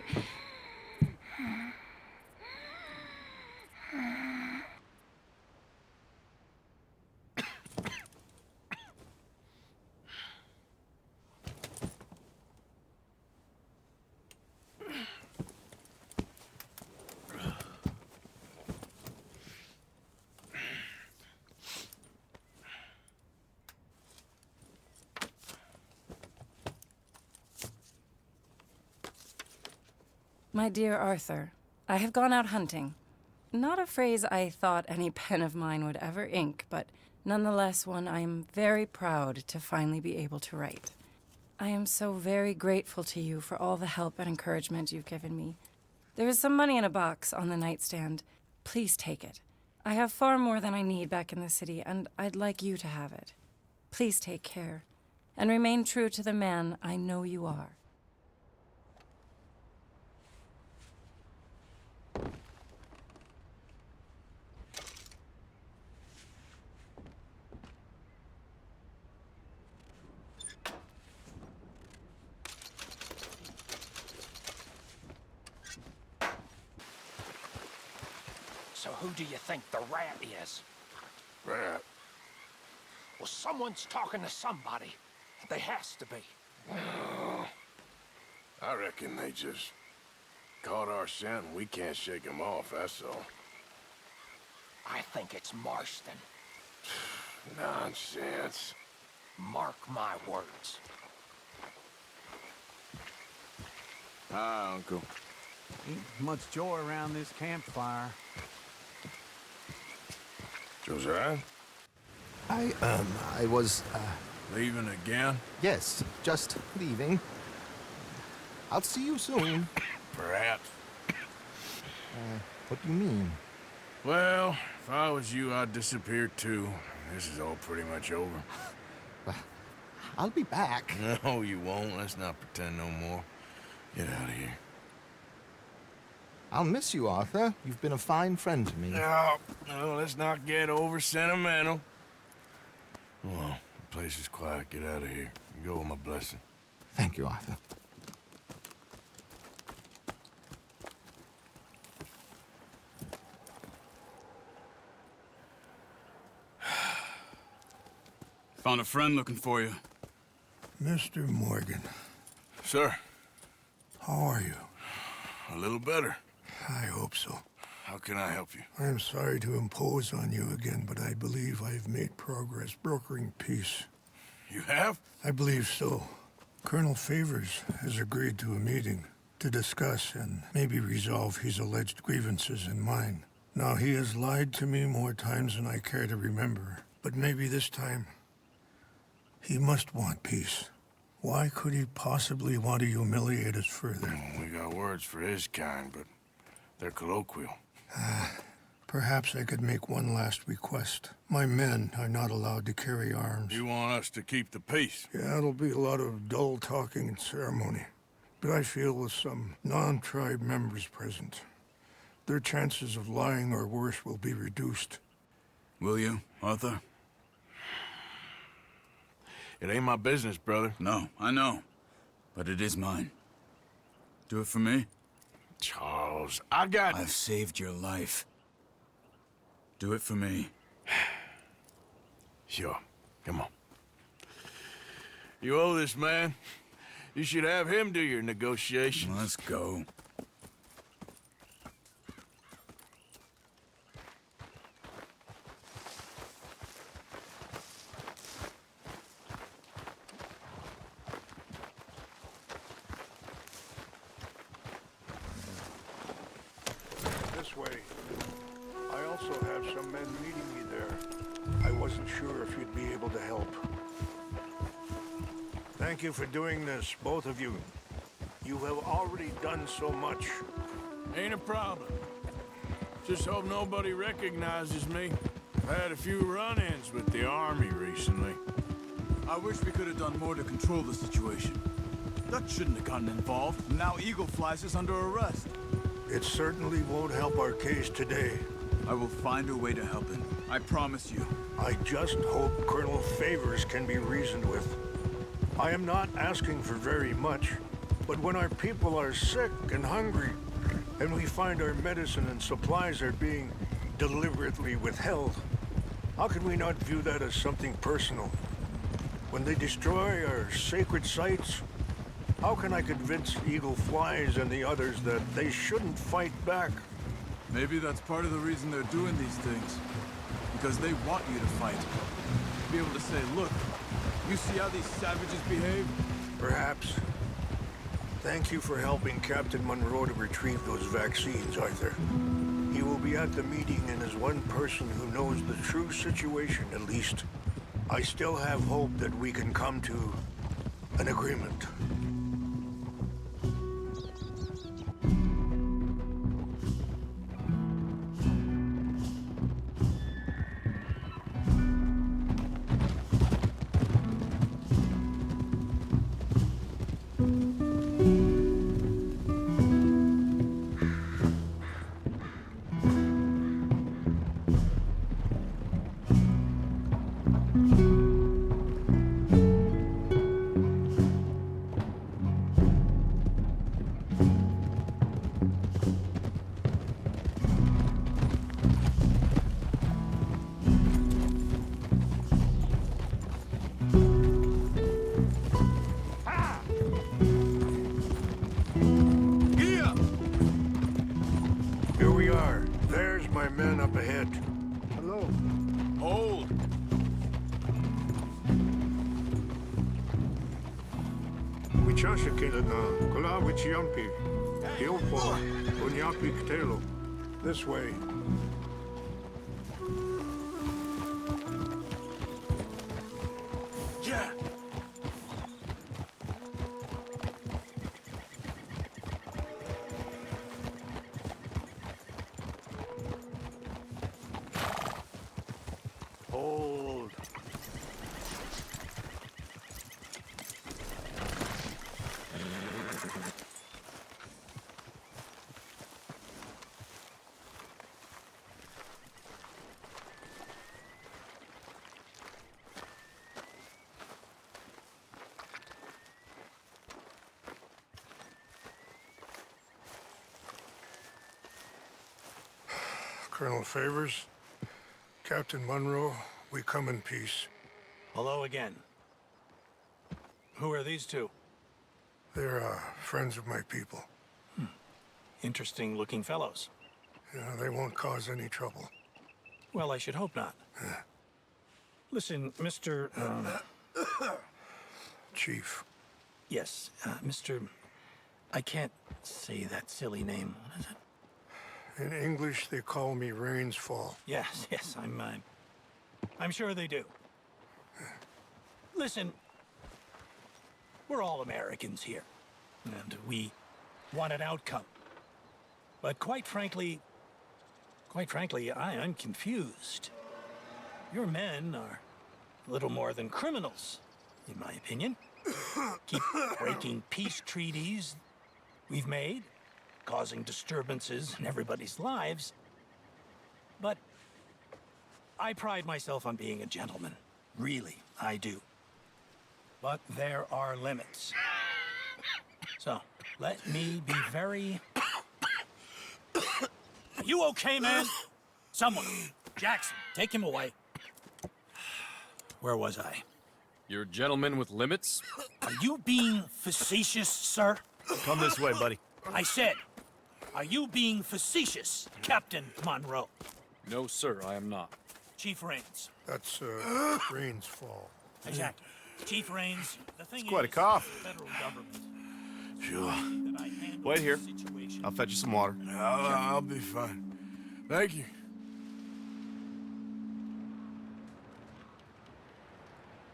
My dear Arthur, I have gone out hunting. Not a phrase I thought any pen of mine would ever ink, but nonetheless one I am very proud to finally be able to write. I am so very grateful to you for all the help and encouragement you've given me. There is some money in a box on the nightstand. Please take it. I have far more than I need back in the city, and I'd like you to have it. Please take care, and remain true to the man I know you are. So who do you think the rat is? Rat. Well, someone's talking to somebody. They has to be. I reckon they just caught our scent and we can't shake them off, that's all. I think it's Marston. Nonsense. Mark my words. Hi, Uncle. Ain't much joy around this campfire. Josiah? I was, Leaving again? yes, just leaving. I'll see you soon. Perhaps. What do you mean? Well, if I was you, I'd disappear too. This is all pretty much over. I'll be back. No, you won't. Let's not pretend no more. Get out of here. I'll miss you, Arthur. You've been a fine friend to me. No, let's not get over sentimental. Well, the place is quiet. Get out of here. You go with my blessing. Thank you, Arthur. Found a friend looking for you. Mr. Morgan, Sir, how are you? a little better. I hope so. How can I help you? I am sorry to impose on you again, but I believe I have made progress brokering peace. You have? I believe so. Colonel Favors has agreed to a meeting to discuss and maybe resolve his alleged grievances and mine. Now, he has lied to me more times than I care to remember, but maybe this time he must want peace. Why could he possibly want to humiliate us further? We got words for his kind, but they're colloquial. Perhaps I could make one last request. My men are not allowed to carry arms. You want us to keep the peace? Yeah, it'll be a lot of dull talking and ceremony. But I feel with some non-tribe members present, their chances of lying or worse will be reduced. Will you, Arthur? It ain't my business, brother. No, I know. But it is mine. Do it for me? Charles, I've saved your life. Do it for me. Sure. Come on. You owe this man. You should have him do your negotiations. Let's go. way. I also have some men meeting me there. I wasn't sure if you'd be able to help. Thank you for doing this, both of you. You have already done so much. Ain't a problem. Just hope nobody recognizes me. I've had a few run-ins with the army recently. I wish we could have done more to control the situation. Dutch shouldn't have gotten involved. Now Eagle Flies is under arrest. It certainly won't help our case today. I will find a way to help him. I promise you. I just hope Colonel Favors can be reasoned with. I am not asking for very much, but when our people are sick and hungry, and we find our medicine and supplies are being deliberately withheld, how can we not view that as something personal? When they destroy our sacred sites, how can I convince Eagle Flies and the others that they shouldn't fight back? Maybe that's part of the reason they're doing these things. Because they want you to fight. Be able to say, look, you see how these savages behave? Perhaps. Thank you for helping Captain Monroe to retrieve those vaccines, Arthur. He will be at the meeting and is one person who knows the true situation, at least. I still have hope that we can come to an agreement. Here we are. There's my men up ahead. Hello. Hold. This way. Yeah. Hold. Colonel Favors, Captain Monroe, we come in peace. Hello again. Who are these two? They're friends of my people. Interesting looking fellows. Yeah, they won't cause any trouble. Well, I should hope not. Listen, Mr. Chief. Yes, Mr. I can't say that silly name. What is it? In English, they call me Rainsfall. Yes, I'm sure they do. Listen, we're all Americans here, and we want an outcome. But quite frankly, I am confused. Your men are a little more than criminals, in my opinion. Keep breaking peace treaties we've made, causing disturbances in everybody's lives. But I pride myself on being a gentleman. Really, I do. But there are limits. So, let me be very... Are you okay, man? Someone. Jackson, take him away. Where was I? You're a gentleman with limits? Are you being facetious, sir? Come this way, buddy. I said, are you being facetious, Captain Monroe? No, sir, I am not. Chief Rains. That's, Rainsfall. Exactly. Chief Rains, the thing It's quite a is, cough. the federal government. Sure. That I handle Wait here. the situation. I'll fetch you some water. I'll be fine. Thank you.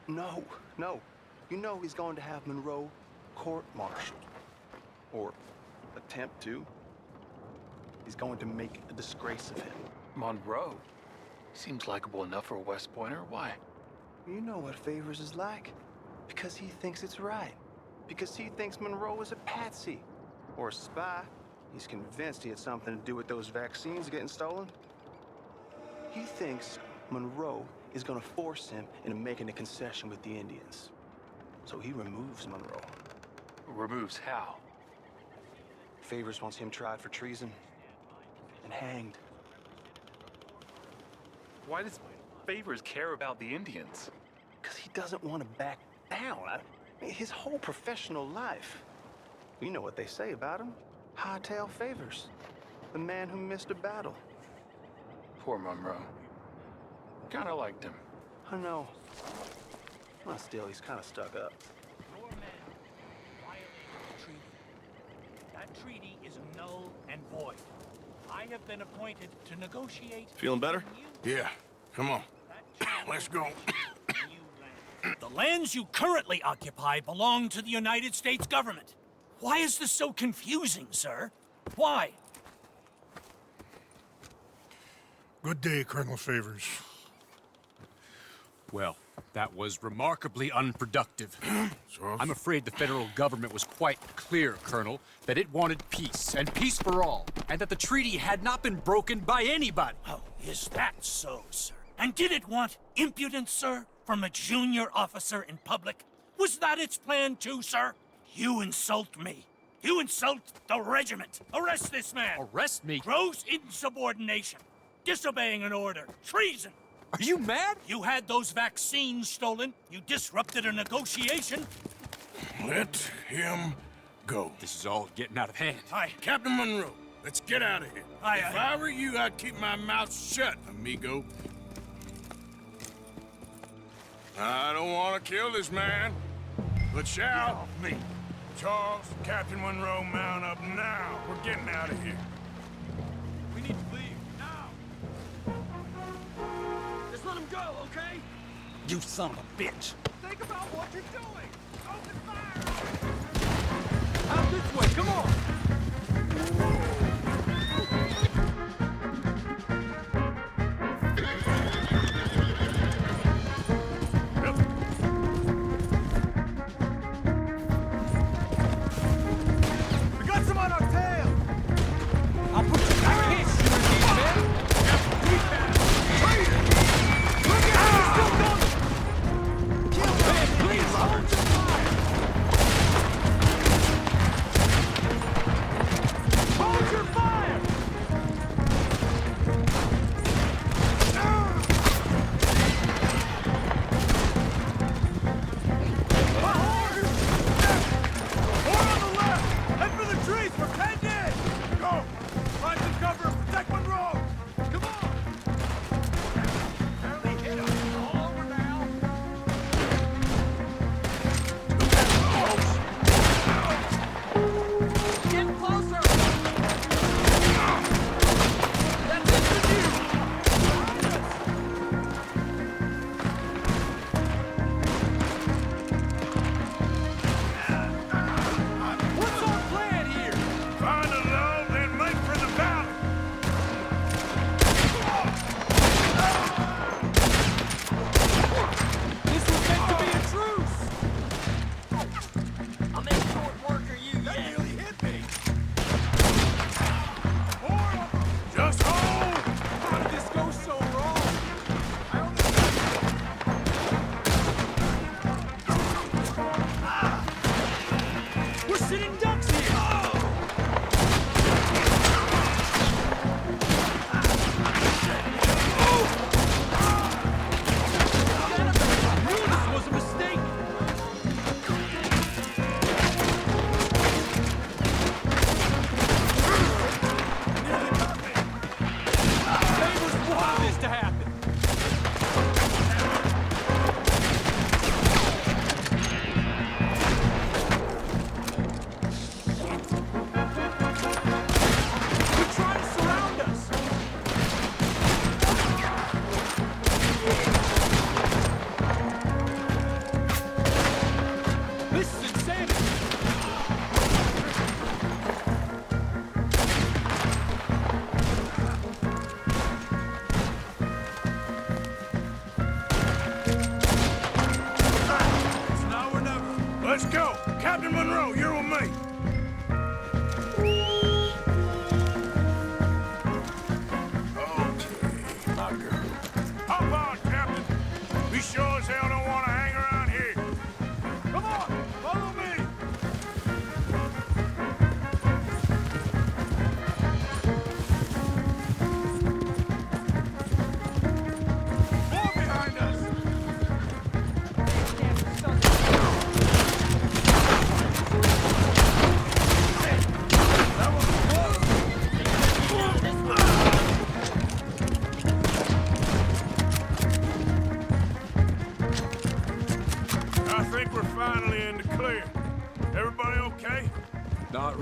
No, no. You know he's going to have Monroe court-martialed. Or attempt to. He's going to make a disgrace of him. Monroe? Seems likable enough for a West Pointer. Why? You know what Favors is like. Because he thinks it's right. Because he thinks Monroe is a patsy. Or a spy. He's convinced he had something to do with those vaccines getting stolen. He thinks Monroe is gonna force him into making a concession with the Indians. So he removes Monroe. Removes how? Favors wants him tried for treason and hanged. Why does Favors care about the Indians? Because he doesn't want to back down. His whole professional life. You know what they say about him. Hightail Favors. The man who missed a battle. Poor Monroe. Kinda liked him. I know. Well, still, he's kind of stuck up. Your men violated the treaty. That treaty is null and void. I have been appointed to negotiate... Feeling better? Yeah. Come on. Let's go. The lands you currently occupy belong to the United States government. Why is this so confusing, sir? Why? Good day, Colonel Favors. Well, that was remarkably unproductive. I'm afraid the federal government was quite clear, Colonel, that it wanted peace, and peace for all, and that the treaty had not been broken by anybody. Oh, is that so, sir? And did it want impudence, sir, from a junior officer in public? Was that its plan too, sir? You insult me. You insult the regiment. Arrest this man. Arrest me? Gross insubordination. Disobeying an order. Treason. Are you mad? You had those vaccines stolen. You disrupted a negotiation. Let him go. This is all getting out of hand. Captain Monroe, let's get out of here. If I were you, I'd keep my mouth shut, amigo. I don't want to kill this man, but shall me. Charles, Captain Monroe, mount up now. We're getting out of here. We need to leave now. Just let him go, okay? You son of a bitch. Think about what you're doing. Open fire! Out this way, come on! Hold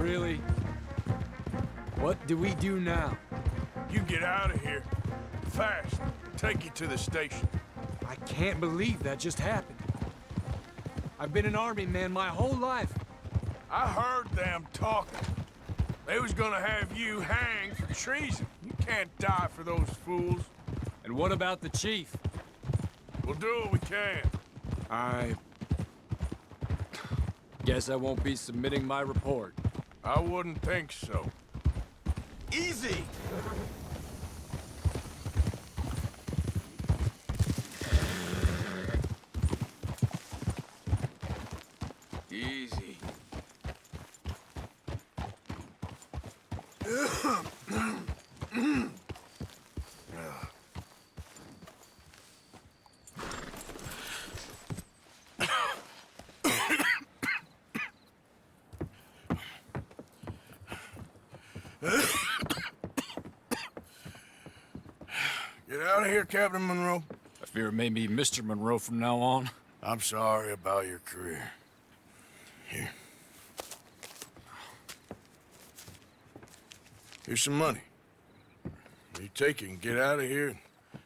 Really? What do we do now? You get out of here. Fast. Take you to the station. I can't believe that just happened. I've been an army man my whole life. I heard them talking. They was gonna have you hanged for treason. You can't die for those fools. And what about the chief? We'll do what we can. I guess I won't be submitting my report. I wouldn't think so. Easy! Easy. Get out of here, Captain Monroe. I fear it may be Mr. Monroe from now on. I'm sorry about your career. Here. Here's some money. You take it and get out of here and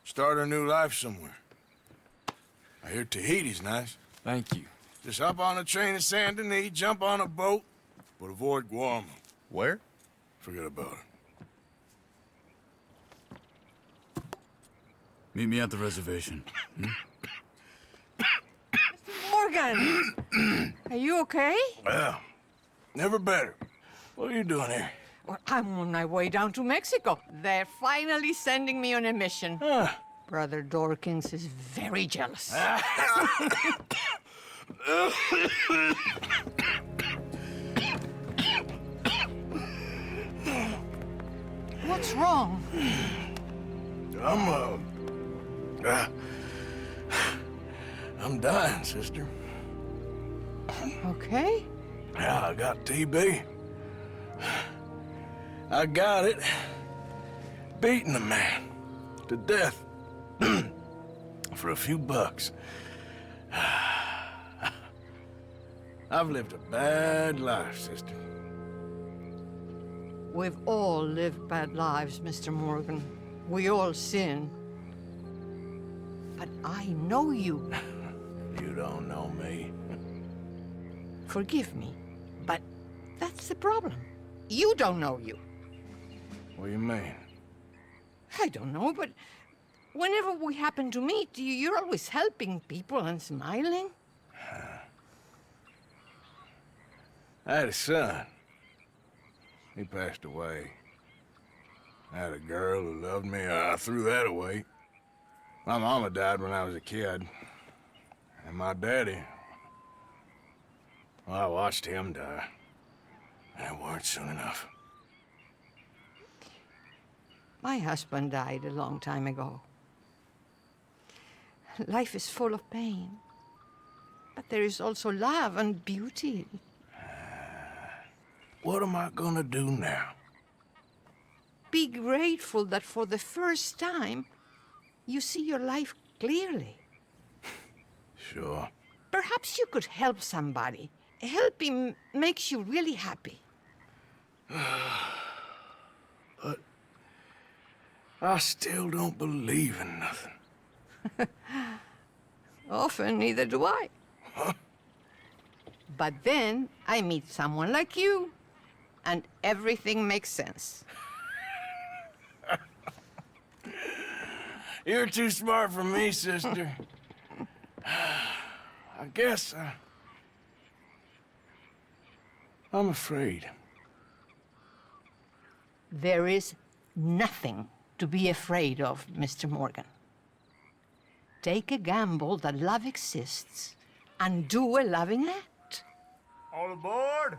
start a new life somewhere. I hear Tahiti's nice. Thank you. Just hop on a train to Saint Denis, jump on a boat, but avoid Guam. Where? Forget about it. Meet me at the reservation. Morgan! Are you okay? Well, never better. What are you doing here? Well, I'm on my way down to Mexico. They're finally sending me on a mission. Brother Dorkins is very jealous. What's wrong? I'm dying, sister. Okay. Yeah, I got TB. I got it. Beating a man to death for a few bucks. I've lived a bad life, sister. We've all lived bad lives, Mr. Morgan. We all sin. But I know you. You don't know me. Forgive me, but that's the problem. You don't know you. What do you mean? I don't know, but whenever we happen to meet, you're always helping people and smiling. I had a son. He passed away. I had a girl who loved me. I threw that away. My mama died when I was a kid. And my daddy, well, I watched him die. And it weren't soon enough. My husband died a long time ago. Life is full of pain. But there is also love and beauty. What am I gonna do now? Be grateful that for the first time, you see your life clearly. Sure. Perhaps you could help somebody. Helping makes you really happy. But I still don't believe in nothing. Often, neither do I. Huh? But then I meet someone like you, and everything makes sense. You're too smart for me, sister. I guess I'm afraid. There is nothing to be afraid of, Mr. Morgan. Take a gamble that love exists and do a loving act. All aboard!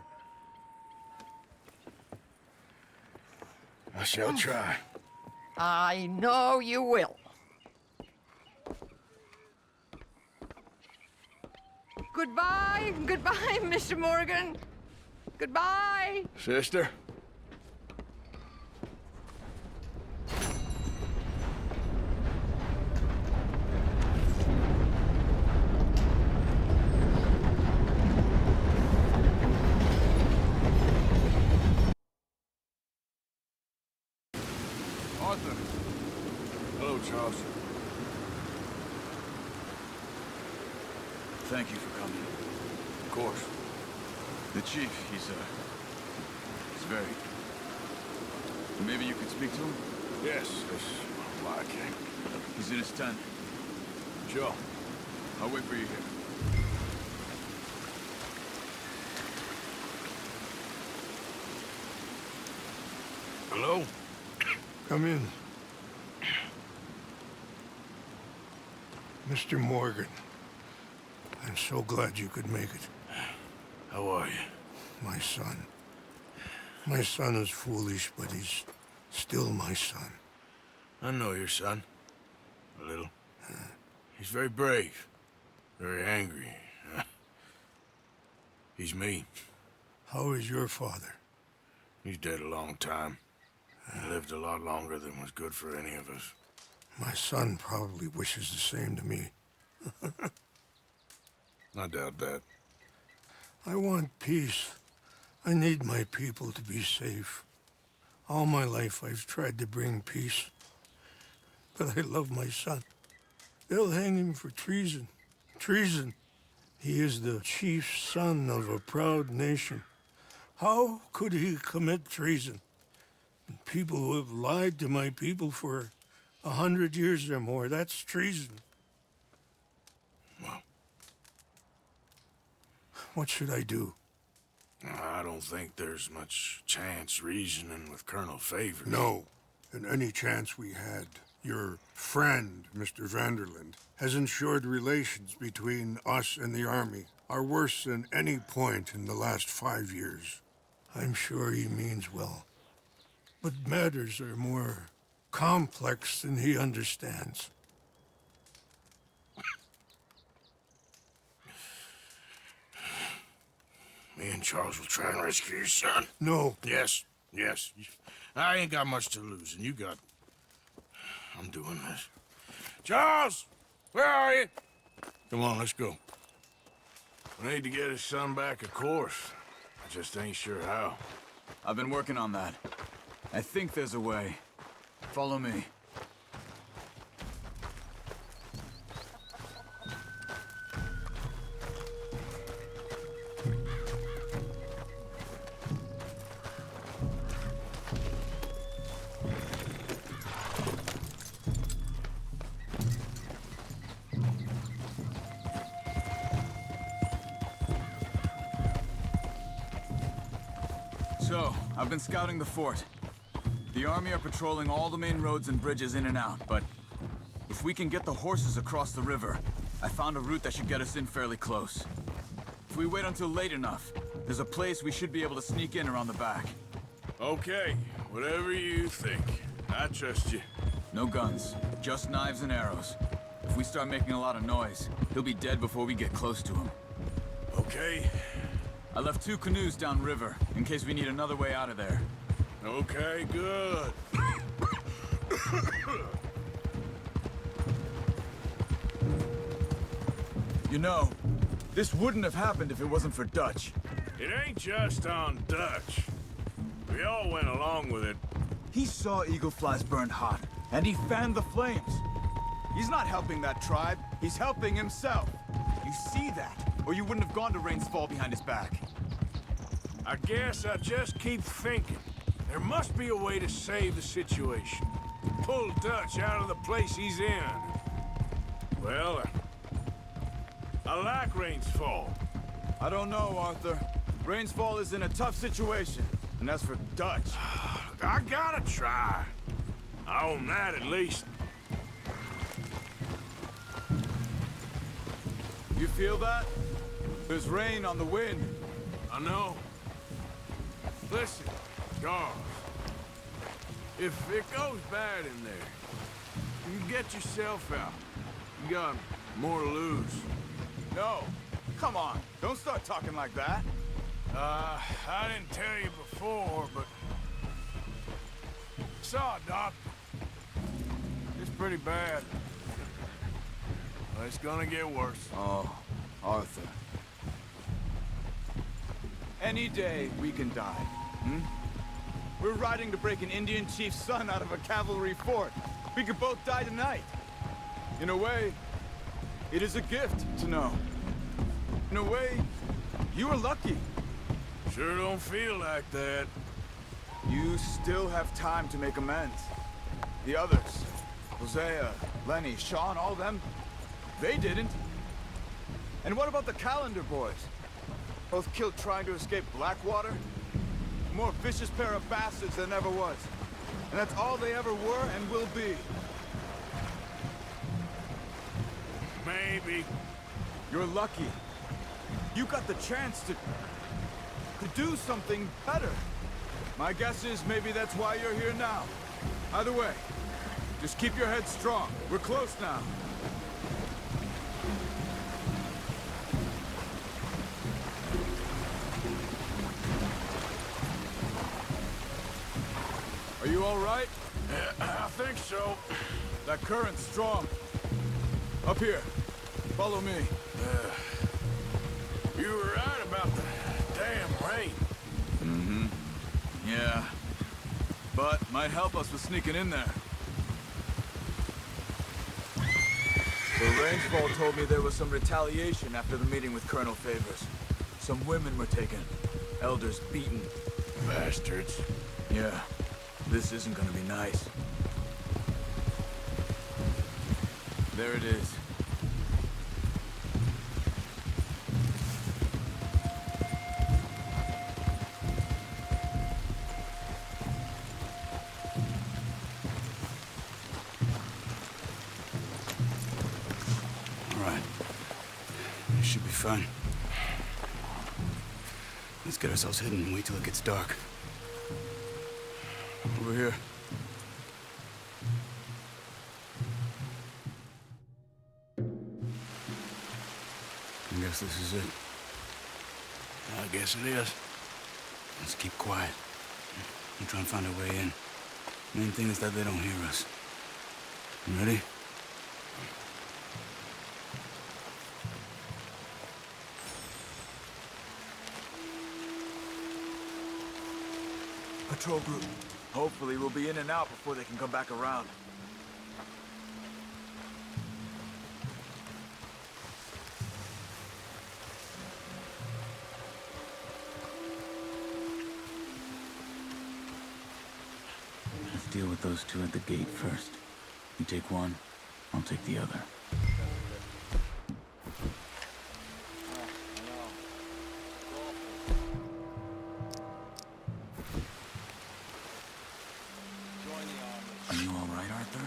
I shall try. I know you will. Goodbye, goodbye, Mr. Morgan. Goodbye. Sister? Arthur. Hello, Charles. Thank you for coming. Of course. The chief, he's very... Maybe you could speak to him? Yes, yes. Why I came. He's in his tent. Sure. I'll wait for you here. Hello? Come in. Mr. Morgan, I'm so glad you could make it. How are you? My son. My son is foolish, but he's still my son. I know your son. A little. He's very brave. Very angry. He's me. How is your father? He's dead a long time. He lived a lot longer than was good for any of us. My son probably wishes the same to me. I doubt that. I want peace. I need my people to be safe. All my life I've tried to bring peace. But I love my son. They'll hang him for treason. Treason. He is the chief son of a proud nation. How could he commit treason? People who have lied to my people for 100 years or more, that's treason. Well, what should I do? I don't think there's much chance reasoning with Colonel Favors. No. And any chance we had, your friend, Mr. Vanderland, has ensured relations between us and the army are worse than any point in the last 5 years. I'm sure he means well. But matters are more complex than he understands. Me and Charles will try and rescue your son. No. Yes, yes. I ain't got much to lose, and you got... I'm doing this. Charles! Where are you? Come on, let's go. We need to get his son back, of course. I just ain't sure how. I've been working on that. I think there's a way. Follow me. So, I've been scouting the fort. The army are patrolling all the main roads and bridges in and out, but if we can get the horses across the river, I found a route that should get us in fairly close. If we wait until late enough, there's a place we should be able to sneak in around the back. Okay, whatever you think. I trust you. No guns, just knives and arrows. If we start making a lot of noise, he'll be dead before we get close to him. Okay. I left 2 canoes downriver, in case we need another way out of there. Okay, good. You know, this wouldn't have happened if it wasn't for Dutch. It ain't just on Dutch. We all went along with it. He saw eagle flies burned hot, and he fanned the flames. He's not helping that tribe, he's helping himself. You see that, or you wouldn't have gone to Rain's Fall behind his back. I guess I just keep thinking. There must be a way to save the situation. Pull Dutch out of the place he's in. Well, I like Rain's Fall. I don't know, Arthur. Rain's Fall is in a tough situation. And as for Dutch... I gotta try. I own that at least. You feel that? There's rain on the wind. I know. Listen, Charles. If it goes bad in there, you get yourself out. You got more to lose. No. Come on. Don't start talking like that. I didn't tell you before, but... saw a doctor. It's pretty bad. But it's gonna get worse. Oh, Arthur. Any day we can die, hmm? We're riding to break an Indian chief's son out of a cavalry fort. We could both die tonight. In a way, it is a gift to know. In a way, you were lucky. Sure don't feel like that. You still have time to make amends. The others, Hosea, Lenny, Sean, all them, they didn't. And what about the Calendar boys? Both killed trying to escape Blackwater? A more vicious pair of bastards than ever was. And that's all they ever were and will be. Maybe. You're lucky. You got the chance to do something better. My guess is maybe that's why you're here now. Either way, just keep your head strong. We're close now. Are you all right? Yeah, I think so. That current's strong. Up here. Follow me. You were right about the damn rain. Mm-hmm. Yeah. But might help us with sneaking in there. The rangefall told me there was some retaliation after the meeting with Colonel Favors. Some women were taken. Elders beaten. Bastards. Yeah. This isn't gonna be nice. There it is. All right. This should be fun. Let's get ourselves hidden and wait till it gets dark. Over here. I guess this is it. I guess it is. Let's keep quiet. We'll try and find a way in. Main thing is that they don't hear us. You ready? Patrol group. Hopefully we'll be in and out before they can come back around. Let's deal with those two at the gate first. You take one, I'll take the other. Are you all right, Arthur?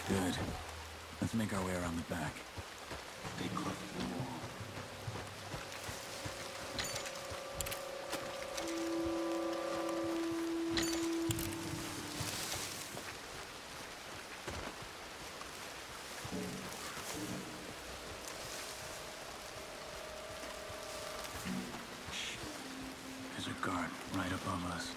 Good. Let's make our way around the back. Stay close to the wall. There's a guard right above us.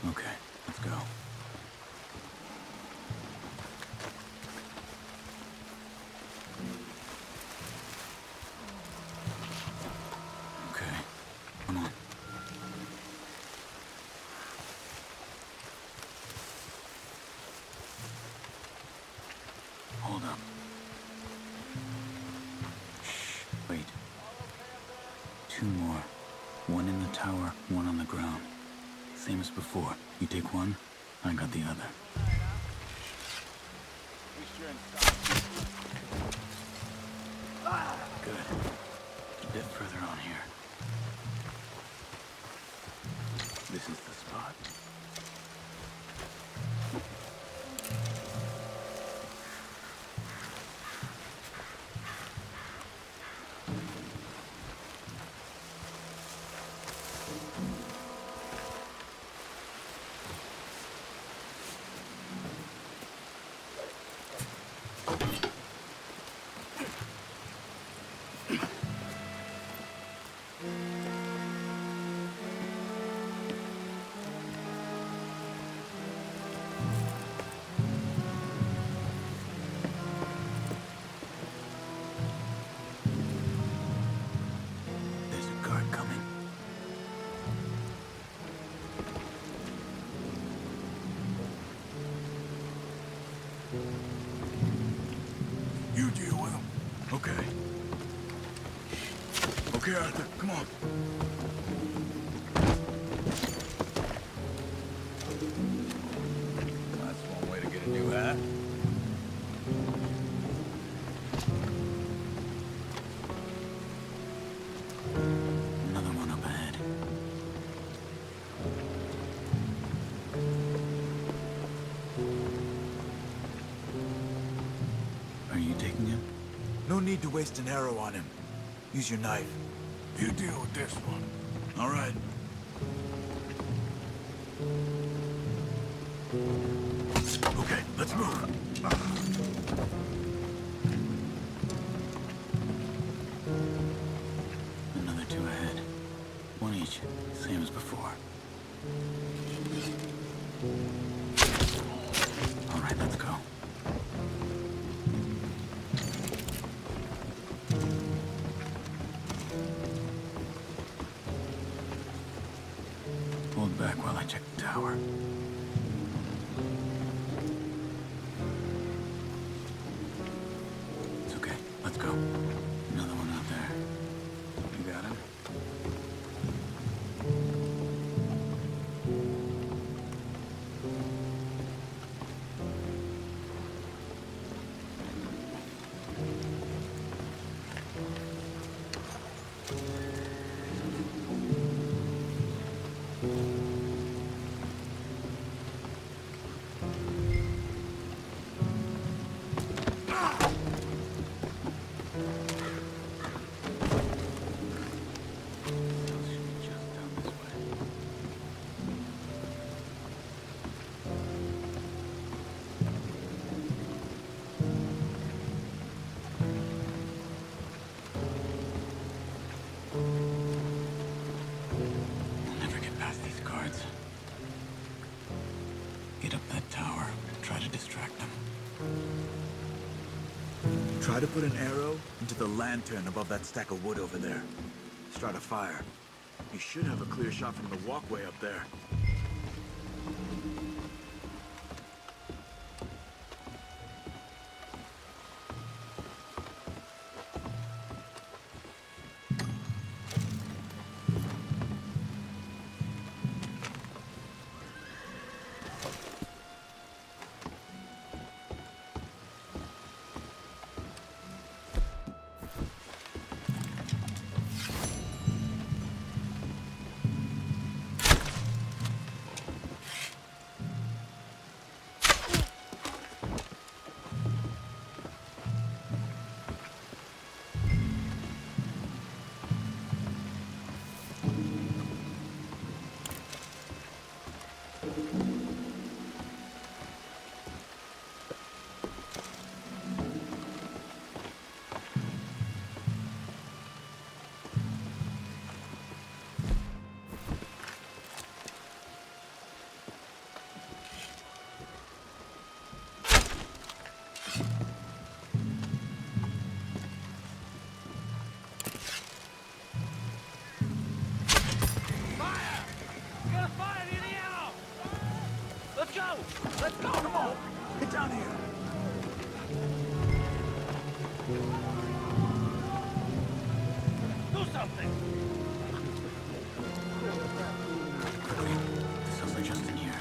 Okay, let's go. Okay, come on. Hold up. Shh, wait. Two more. One in the tower, one on the ground. Same as before. You take one, I got the other. Good. A bit further on here. This is the spot. You deal with them. Okay. Okay, Arthur, come on. That's one way to get a new hat. Another one up ahead. Are you taking him? No need to waste an arrow on him. Use your knife. You deal with this one. All right. Okay, let's move. Another two ahead. One each, same as before. All right, let's go. Hold back while I check the tower. It's okay. Let's go. Another one out there. You got him? We'll never get past these guards. Get up that tower. Try to distract them. Try to put an arrow into the lantern above that stack of wood over there. Start a fire. You should have a clear shot from the walkway up there. Let's go! Come on! Get down here! Do something! The cells are just in here.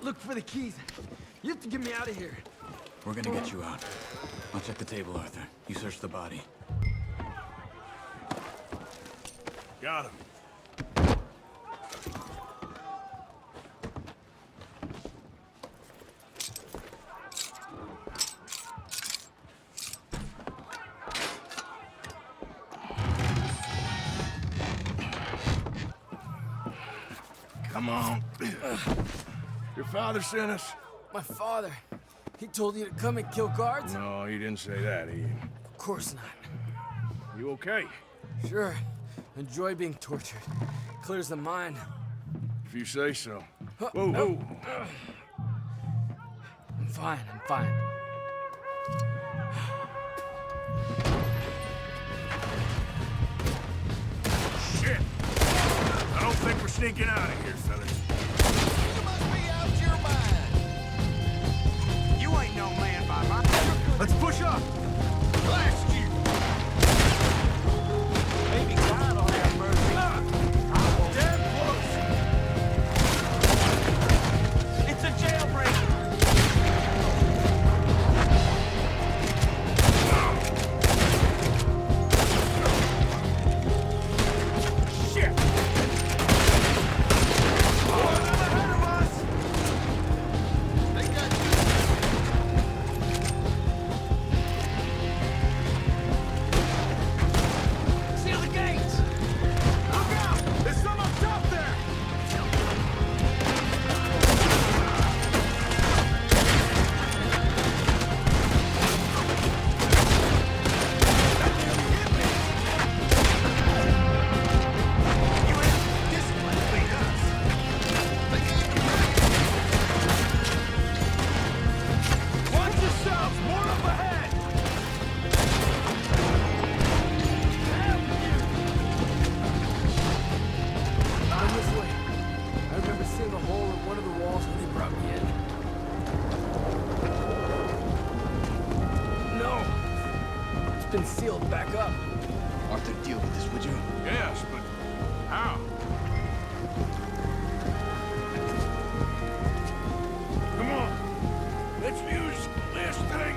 Look for the keys. You have to get me out of here. We're gonna get you out. I'll check the table, Arthur. You search the body. Got him. Come on. Your father sent us? My father. He told you to come and kill guards? No, he didn't say that, Ian. Of course not. You okay? Sure. Enjoy being tortured. Clears the mind. If you say so. Whoa, no. whoa. I'm fine, I'm fine. Shit! I don't think we're sneaking out of here, fellas. You must be out your mind. You ain't no man by my... Let's push up! Blast you! Maybe God will have mercy. Damn close! It's a jailbreak. Been sealed back up. Arthur, deal with this, would you? Yes, but how? Come on, let's use this thing.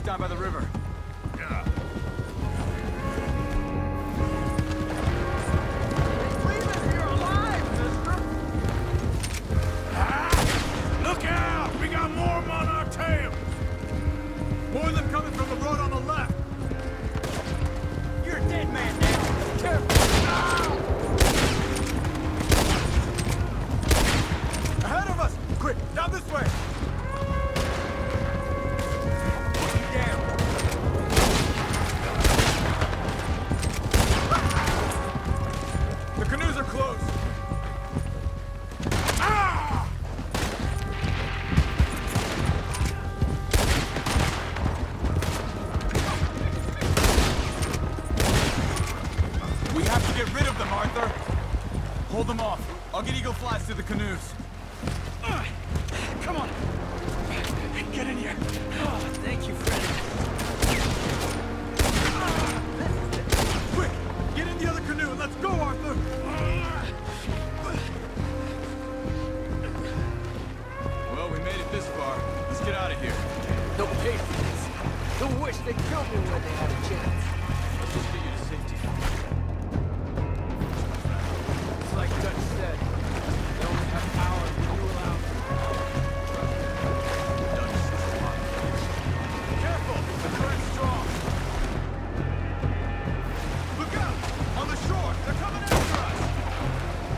Down by the river. Yeah. Leave us here alive, mister. Look out! We got more of 'em on our tail! More of them coming from the road on the left. You're a dead man now. Careful. Ahead of us! Quick, down this way! Hold them off. I'll get eagle flies to the canoes. Come on. Get in here. Oh, thank you, friend. Quick! Get in the other canoe and let's go, Arthur! Well, we made it this far. Let's get out of here. They'll pay for this. They'll wish they killed me when they had a chance. Let's just get you to safety. Like Dutch said, they only have power when you allow them. Careful! The current's strong! Look out! On the shore! They're coming after us!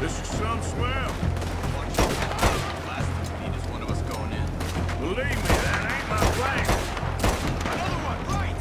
This is some swell. Watch out. Last thing we need is one of us going in. Believe me, that ain't my plan. Another one! Right!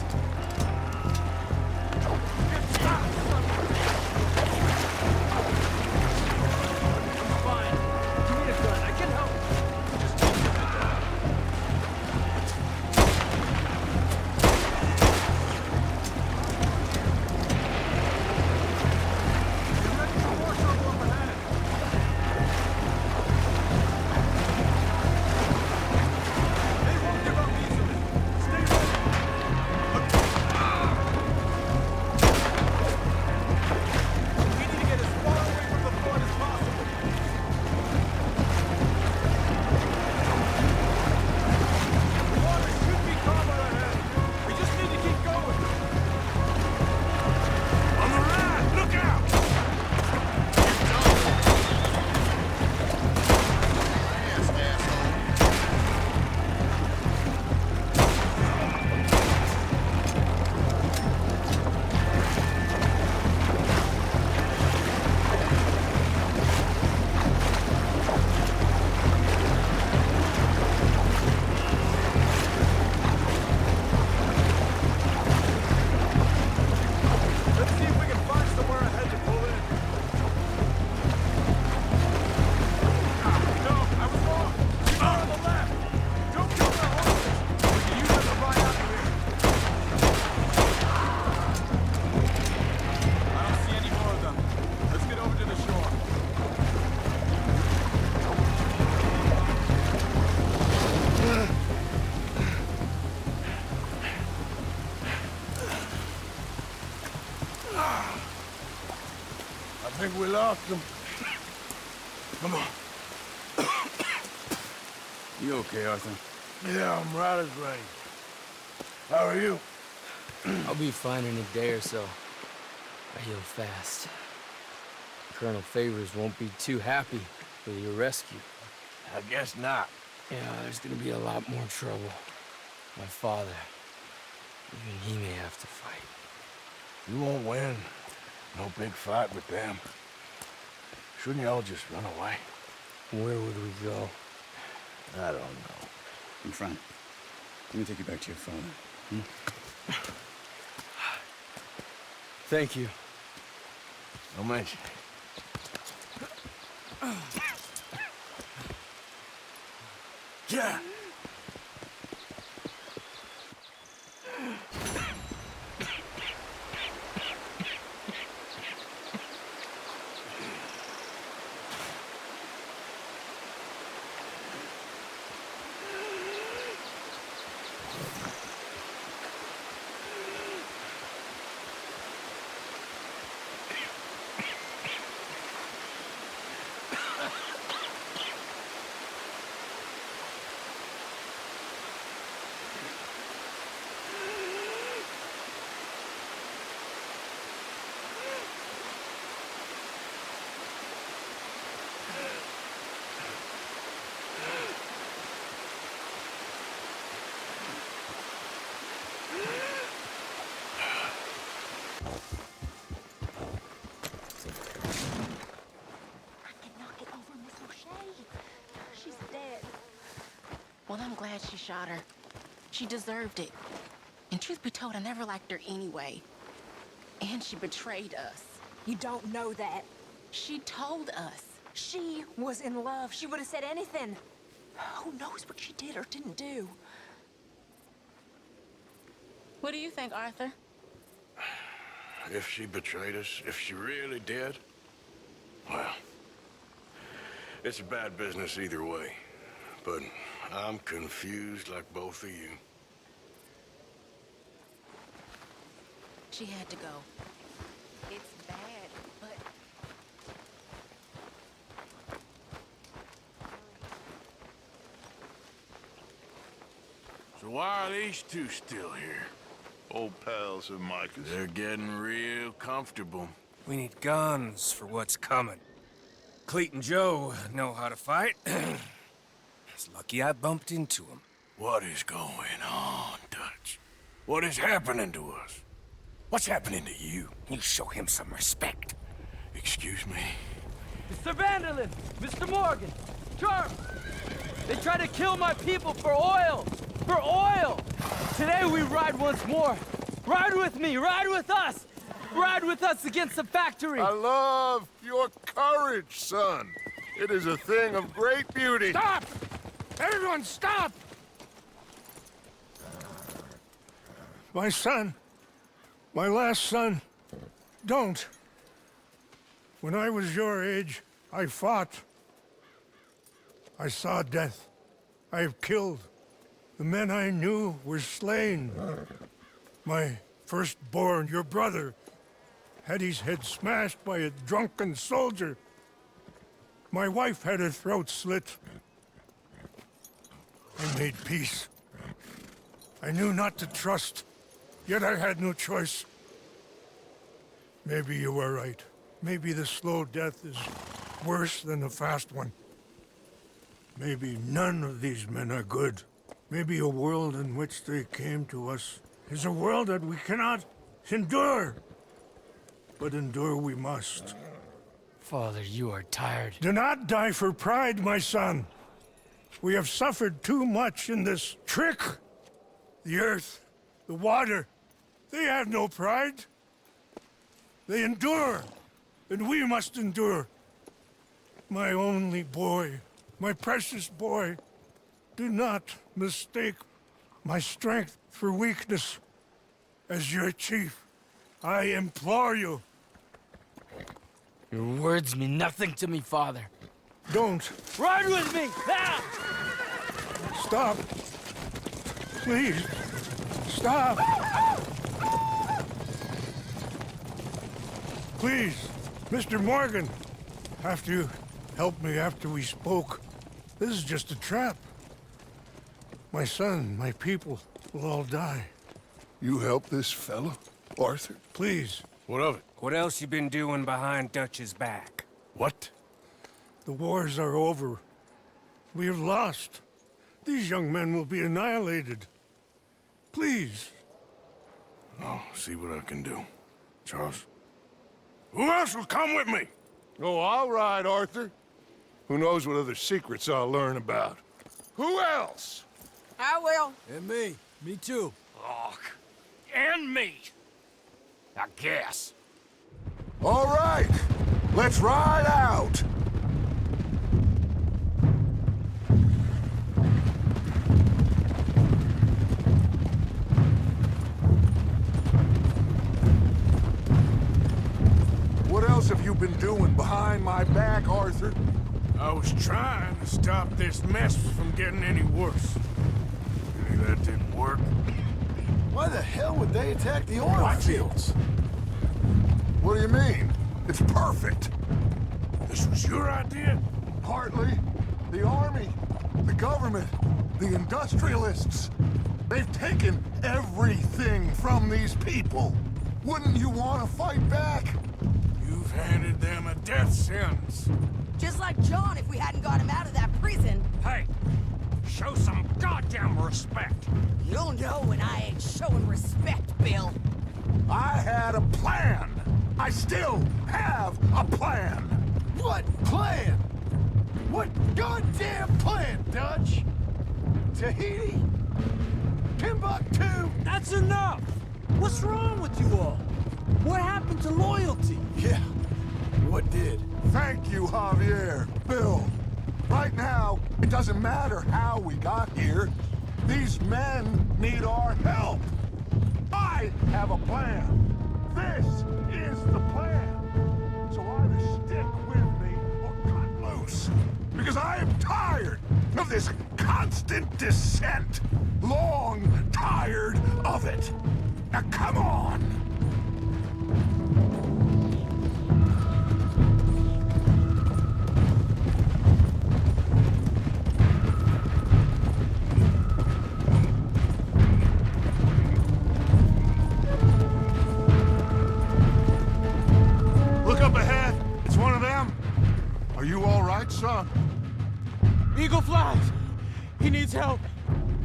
lost them. Come on. You okay, Arthur? Yeah, I'm right as rain. How are you? I'll be fine in a day or so. I heal fast. Colonel Favors won't be too happy with your rescue. I guess not. Yeah, there's gonna be a lot more trouble. My father, even he may have to fight. You won't win. No big fight with them. Shouldn't y'all just run away? Where would we go? I don't know. In front. Let me take you back to your father. Thank you. Don't mention it. Yeah. Well, I'm glad she shot her. She deserved it. And truth be told, I never liked her anyway. And she betrayed us. You don't know that. She told us. She was in love. She would have said anything. Who knows what she did or didn't do? What do you think, Arthur? If she betrayed us, if she really did, well, it's a bad business either way. But I'm confused like both of you. She had to go. It's bad, but... So why are these two still here? Old pals of Micah's. They're getting real comfortable. We need guns for what's coming. Cleet and Joe know how to fight. It's lucky I bumped into them. What is going on, Dutch? What is happening to us? What's happening to you? You show him some respect. Excuse me? Mr. Vanderlyn! Mr. Morgan! Charm! They try to kill my people for oil! For oil! Today we ride once more. Ride with me! Ride with us! Ride with us against the factory! I love your courage, son. It is a thing of great beauty. Stop! Everyone stop! My son, my last son, don't. When I was your age, I fought. I saw death. I have killed. The men I knew were slain. My firstborn, your brother, had his head smashed by a drunken soldier. My wife had her throat slit. I made peace. I knew not to trust, yet I had no choice. Maybe you were right. Maybe the slow death is worse than the fast one. Maybe none of these men are good. Maybe a world in which they came to us is a world that we cannot endure. But endure we must. Father, you are tired. Do not die for pride, my son. We have suffered too much in this trick. The earth, the water, they have no pride. They endure, and we must endure. My only boy, my precious boy, do not mistake my strength for weakness. As your chief, I implore you. Your words mean nothing to me, Father. Don't. Ride with me! Ah! Stop. Please. Stop. Please, Mr. Morgan, After you helped me after we spoke, this is just a trap. My son, my people will all die. You help this fellow, Arthur? Please. What of it? What else you been doing behind Dutch's back? What? The wars are over. We have lost. These young men will be annihilated. Please. I'll see what I can do. Charles? Who else will come with me? Oh, all right, Arthur. Who knows what other secrets I'll learn about? Who else? I will. And me. Me too. Oh, and me. I guess. All right, let's ride out. What else have you been doing behind my back, Arthur? I was trying to stop this mess from getting any worse. Maybe that didn't work. Why the hell would they attack the oil fields? What do you mean? It's perfect. This was your idea? Partly. The army, the government, the industrialists. They've taken everything from these people. Wouldn't you want to fight back? You've handed them a death sentence. Just like John if we hadn't got him out of that prison. Hey, show some goddamn respect. You'll know when I ain't showing respect, Bill. I had a plan. I still have a plan. What plan? What goddamn plan, Dutch? Tahiti? Timbuktu? That's enough! What's wrong with you all? What happened to loyalty? Yeah, what did? Thank you, Javier. Bill, right now, it doesn't matter how we got here. These men need our help. I have a plan. This is the plan. So either stick with me or cut loose. Because I am tired of this constant descent. Long tired of it. Now come on. Are you all right, son? Eagle flies! He needs help.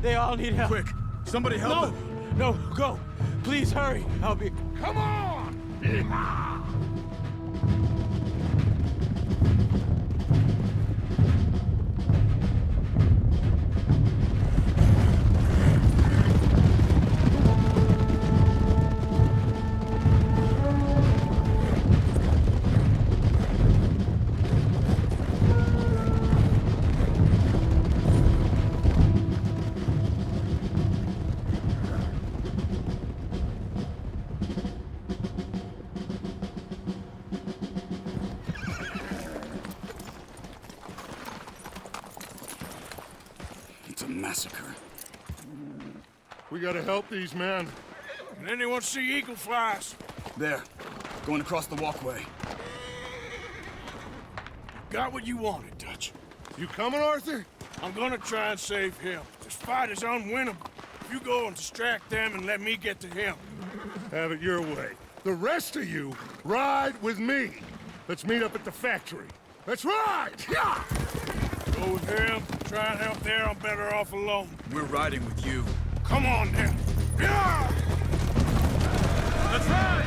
They all need help. Quick, somebody help him. No, go. Please hurry. I'll be... Come on! Massacre. We gotta help these men. Can anyone see eagle flies? There. Going across the walkway. Got what you wanted, Dutch. You coming, Arthur? I'm gonna try and save him. This fight is unwinnable. You go and distract them and let me get to him. Have it your way. The rest of you, ride with me. Let's meet up at the factory. Let's ride! Yeah! Go with him. Try and help there. I'm better off alone. We're riding with you. Come on, then. Yeah! Let's ride!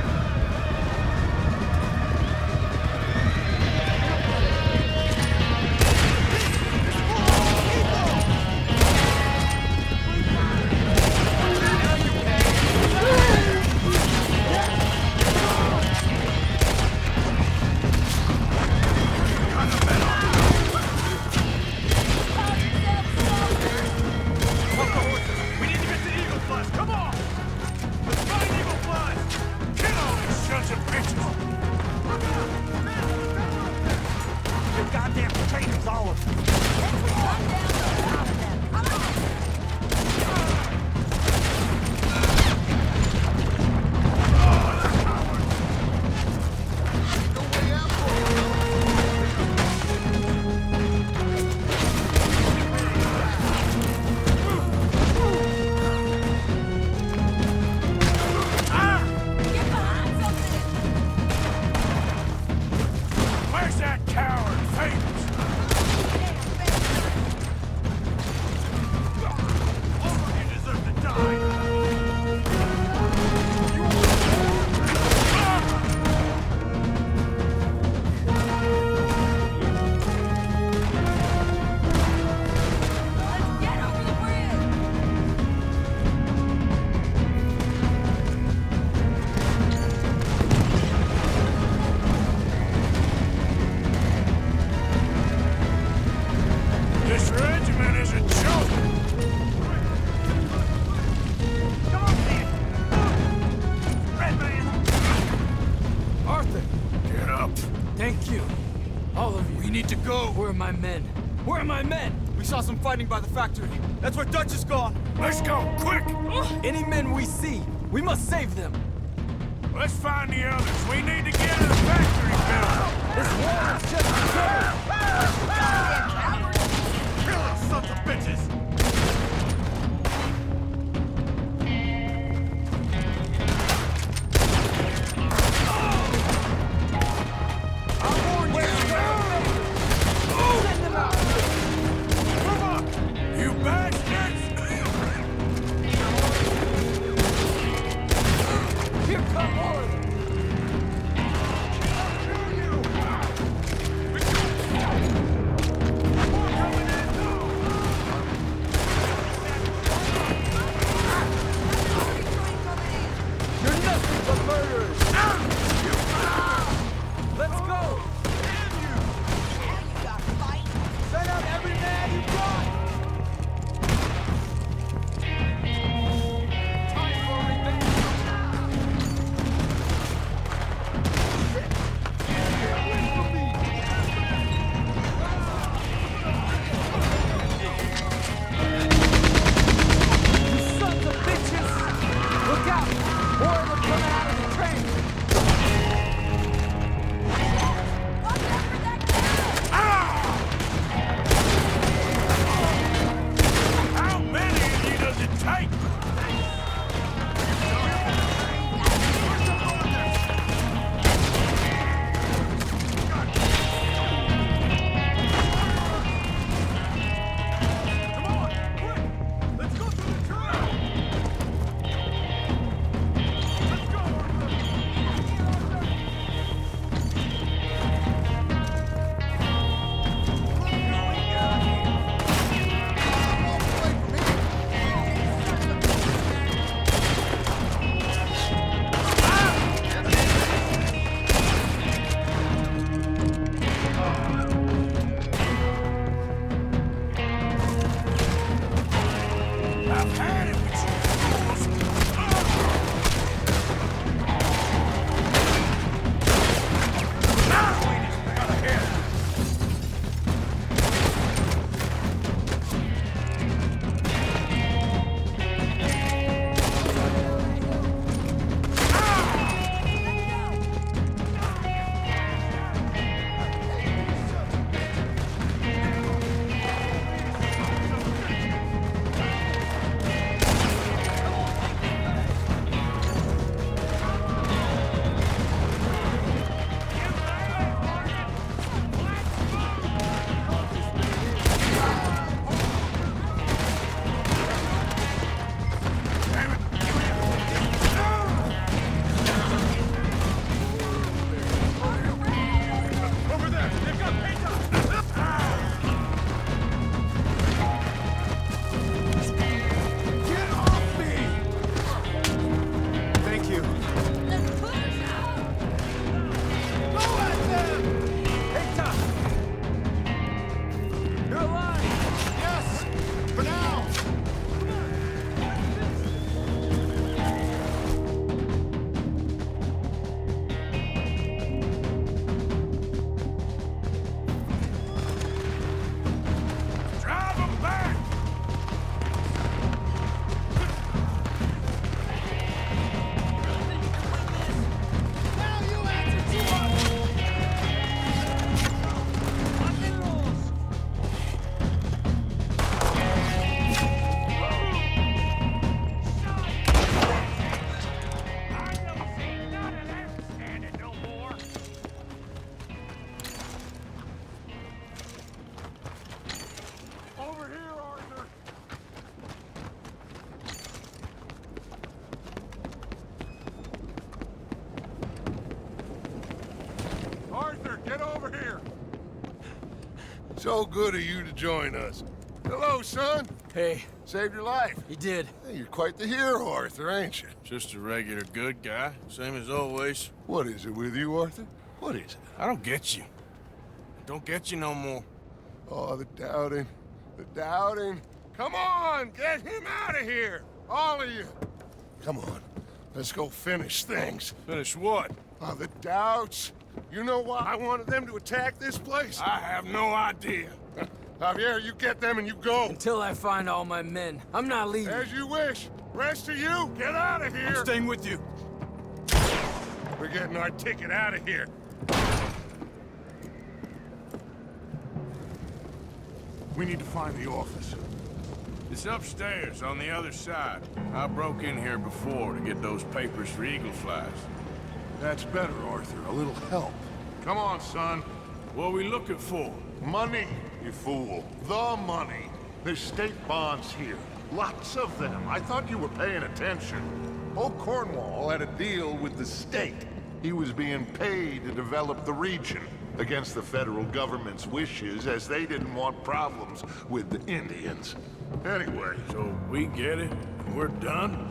Come on! Let's find eagle flies! Get on! We need to go. Where are my men? Where are my men? We saw some fighting by the factory. That's where Dutch is gone. Let's go, quick! Any men we see, we must save them. Let's find the others. We need to get to the factory building. This war is just beginning. Kill us, sons of bitches! You bastards! Here come more of them. You're nothing but murderers. Let's go. Send out every man you got. Time for revenge. You sons of bitches! Look out! More of them coming out of the train! How many of you does it take? I've had it with you fools. Now we just gotta hit. So good of you to join us. Hello, son. Hey. Saved your life. He did. Hey, you're quite the hero, Arthur, ain't you? Just a regular good guy, same as always. What is it with you, Arthur? What is it? I don't get you. I don't get you no more. Oh, the doubting. The doubting. Come on, get him out of here. All of you. Come on. Let's go finish things. Finish what? Oh, the doubts. You know why I wanted them to attack this place? I have no idea. Javier, you get them and you go. Until I find all my men. I'm not leaving. As you wish. Rest of you, get out of here. I'm staying with you. We're getting our ticket out of here. We need to find the office. It's upstairs on the other side. I broke in here before to get those papers for Eagle Flies. That's better, Arthur. A little help. Come on, son. What are we looking for? Money, you fool. The money. There's state bonds here. Lots of them. I thought you were paying attention. Old Cornwall had a deal with the state. He was being paid to develop the region against the federal government's wishes, as they didn't want problems with the Indians. Anyway. So we get it? We're done?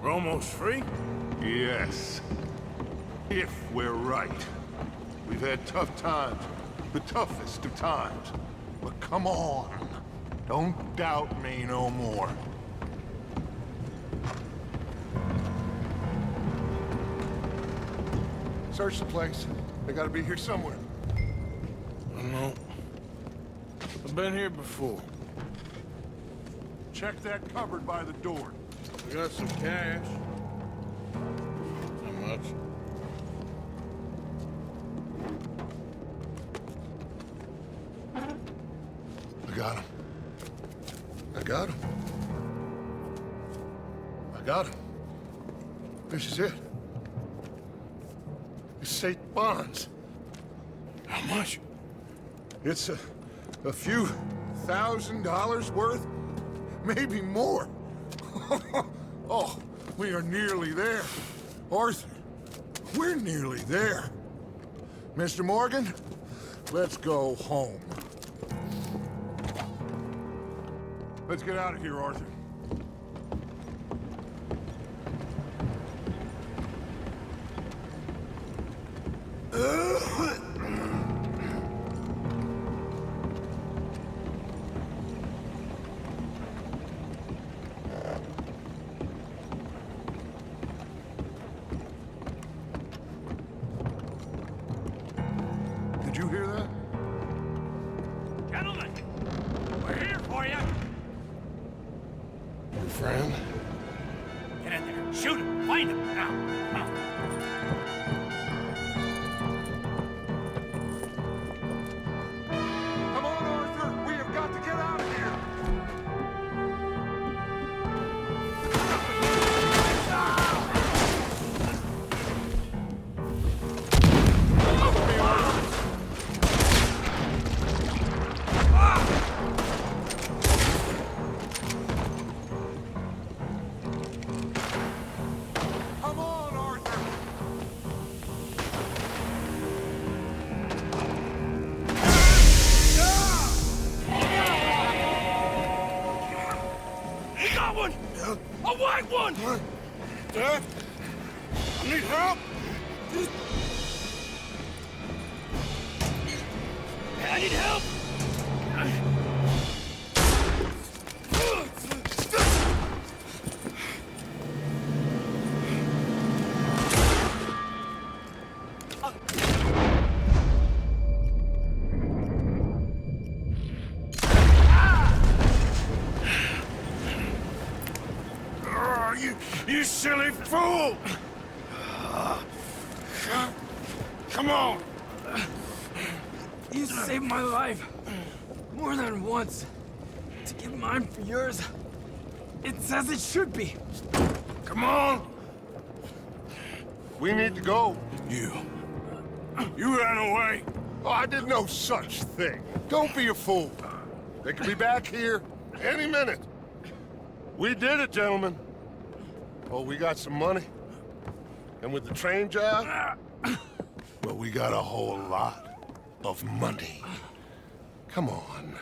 We're almost free? Yes. If we're right. We've had tough times. The toughest of times. But come on. Don't doubt me no more. Search the place. They gotta be here somewhere. I know. I've been here before. Check that cupboard by the door. We got some cash. How much? I got him. I got him. I got him. This is it. It's state bonds. How much? It's a few $1,000s worth. Maybe more. Oh, we are nearly there. Arthur, we're nearly there. Mr. Morgan, let's go home. Let's get out of here, Arthur. Did you hear that? Gentlemen, we're here for you. Your friend? Get in there. Shoot him. Find him. Now. Come on, Arthur! We have got to get out of here! Come on, Arthur! We got one! A white one! Dad? I need help! I need help! You silly fool! Come on! You saved my life. More than once. To give mine for yours. It's as it should be. Come on! We need to go. You ran away. Oh, I did no such thing. Don't be a fool. They could be back here any minute. We did it, gentlemen. Oh, we got some money. And with the train job, well, we got a whole lot of money. Come on.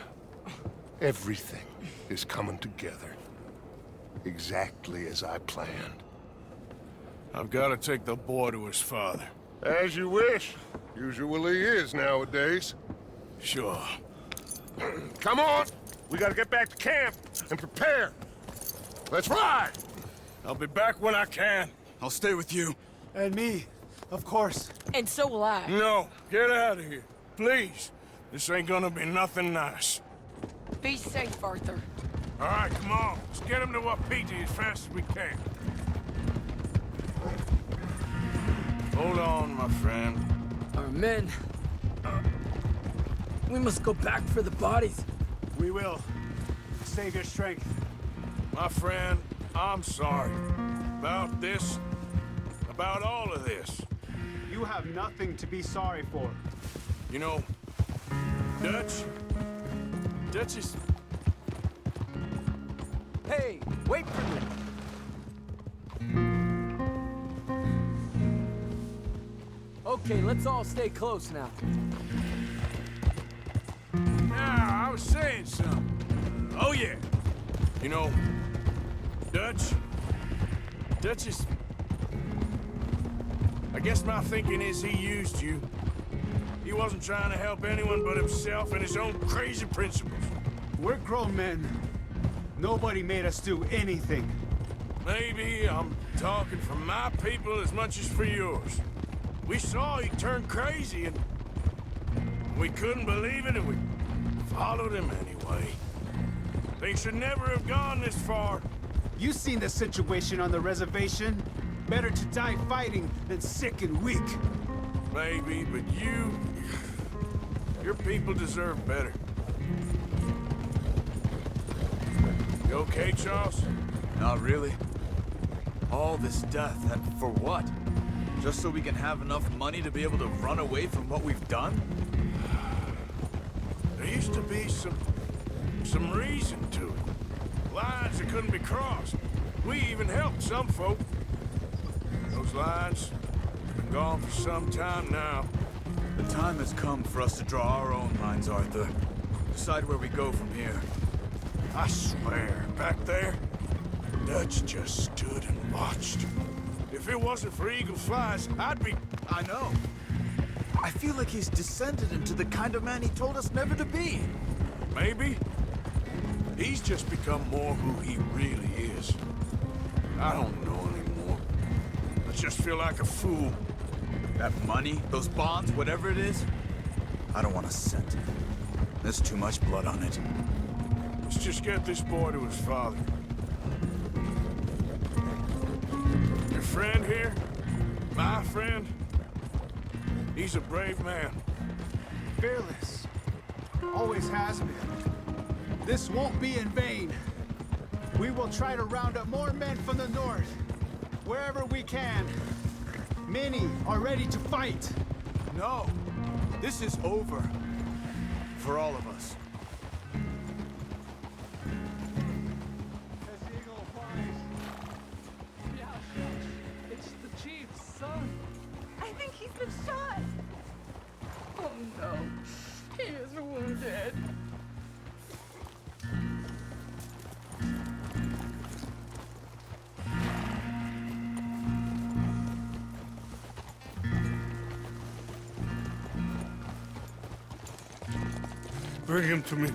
Everything is coming together. Exactly as I planned. I've got to take the boy to his father. As you wish. Usually is nowadays. Sure. Come on! We gotta get back to camp and prepare. Let's ride! I'll be back when I can. I'll stay with you. And me. Of course. And so will I. No, get out of here. Please. This ain't gonna be nothing nice. Be safe, Arthur. All right, come on. Let's get him to Wapiti as fast as we can. Hold on, my friend. Our men. We must go back for the bodies. We will. Save your strength. My friend, I'm sorry. About this. About all of this. You have nothing to be sorry for. You know, Dutch is... Hey, wait for me. Okay, let's all stay close now. Now, I was saying something. Oh, yeah. You know, Dutch is... I guess my thinking is he used you. He wasn't trying to help anyone but himself and his own crazy principles. We're grown men. Nobody made us do anything. Maybe I'm talking for my people as much as for yours. We saw he turned crazy and we couldn't believe it and we followed him anyway. Things should never have gone this far. You seen the situation on the reservation? Better to die fighting than sick and weak. Maybe, but your people deserve better. You okay, Charles? Not really. All this death, and for what? Just so we can have enough money to be able to run away from what we've done? There used to be some reason to it. Lines that couldn't be crossed. We even helped some folk. Those lines have been gone for some time now. The time has come for us to draw our own lines, Arthur. Decide where we go from here. I swear, back there, Dutch just stood and watched. If it wasn't for Eagle Flies, I'd be... I know. I feel like he's descended into the kind of man he told us never to be. Maybe. He's just become more who he really is. I don't know anymore. I just feel like a fool. That money, those bonds, whatever it is, I don't want a cent. There's too much blood on it. Let's just get this boy to his father. Your friend here, my friend, he's a brave man. Fearless. Always has been. This won't be in vain. We will try to round up more men from the north, wherever we can. Many are ready to fight. No, this is over. For all of us. It's the chief's son. I think he's been shot. Oh no, he is wounded. Bring him to me.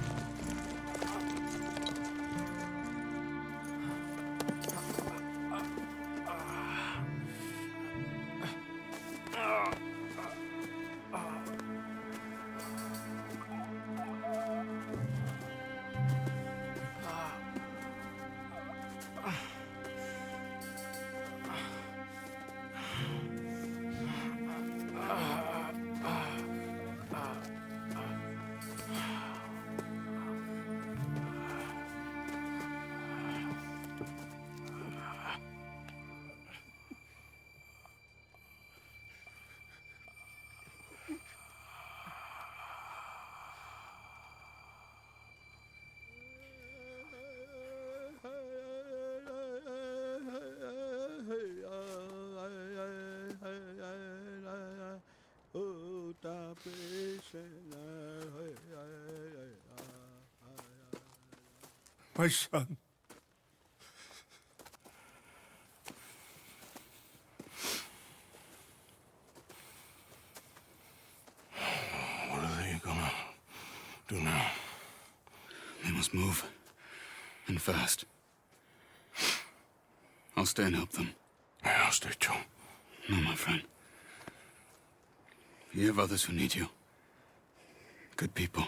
My son. What are they gonna do now? They must move. And fast. I'll stay and help them. Yeah, I'll stay too. No, my friend. You have others who need you. Good people.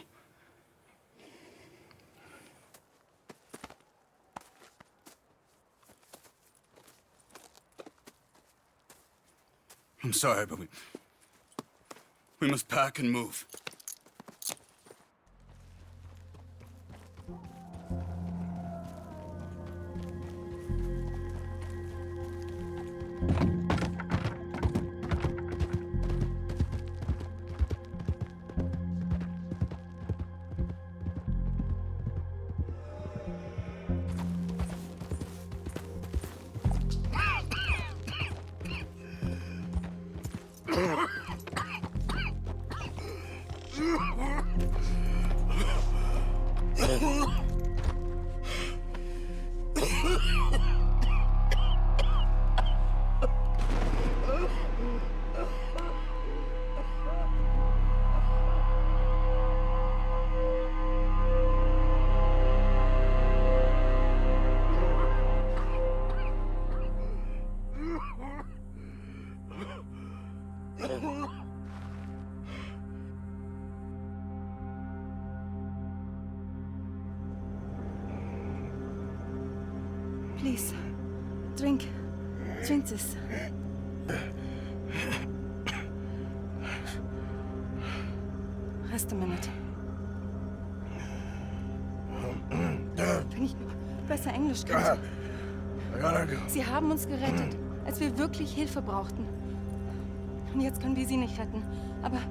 I'm sorry, but we must pack and move. Please, drink. Drink this. Rest a minute. Wenn ich nur besser Englisch könnte. Sie haben uns gerettet, als wir wirklich Hilfe brauchten. Und jetzt können wir sie nicht retten. Aber...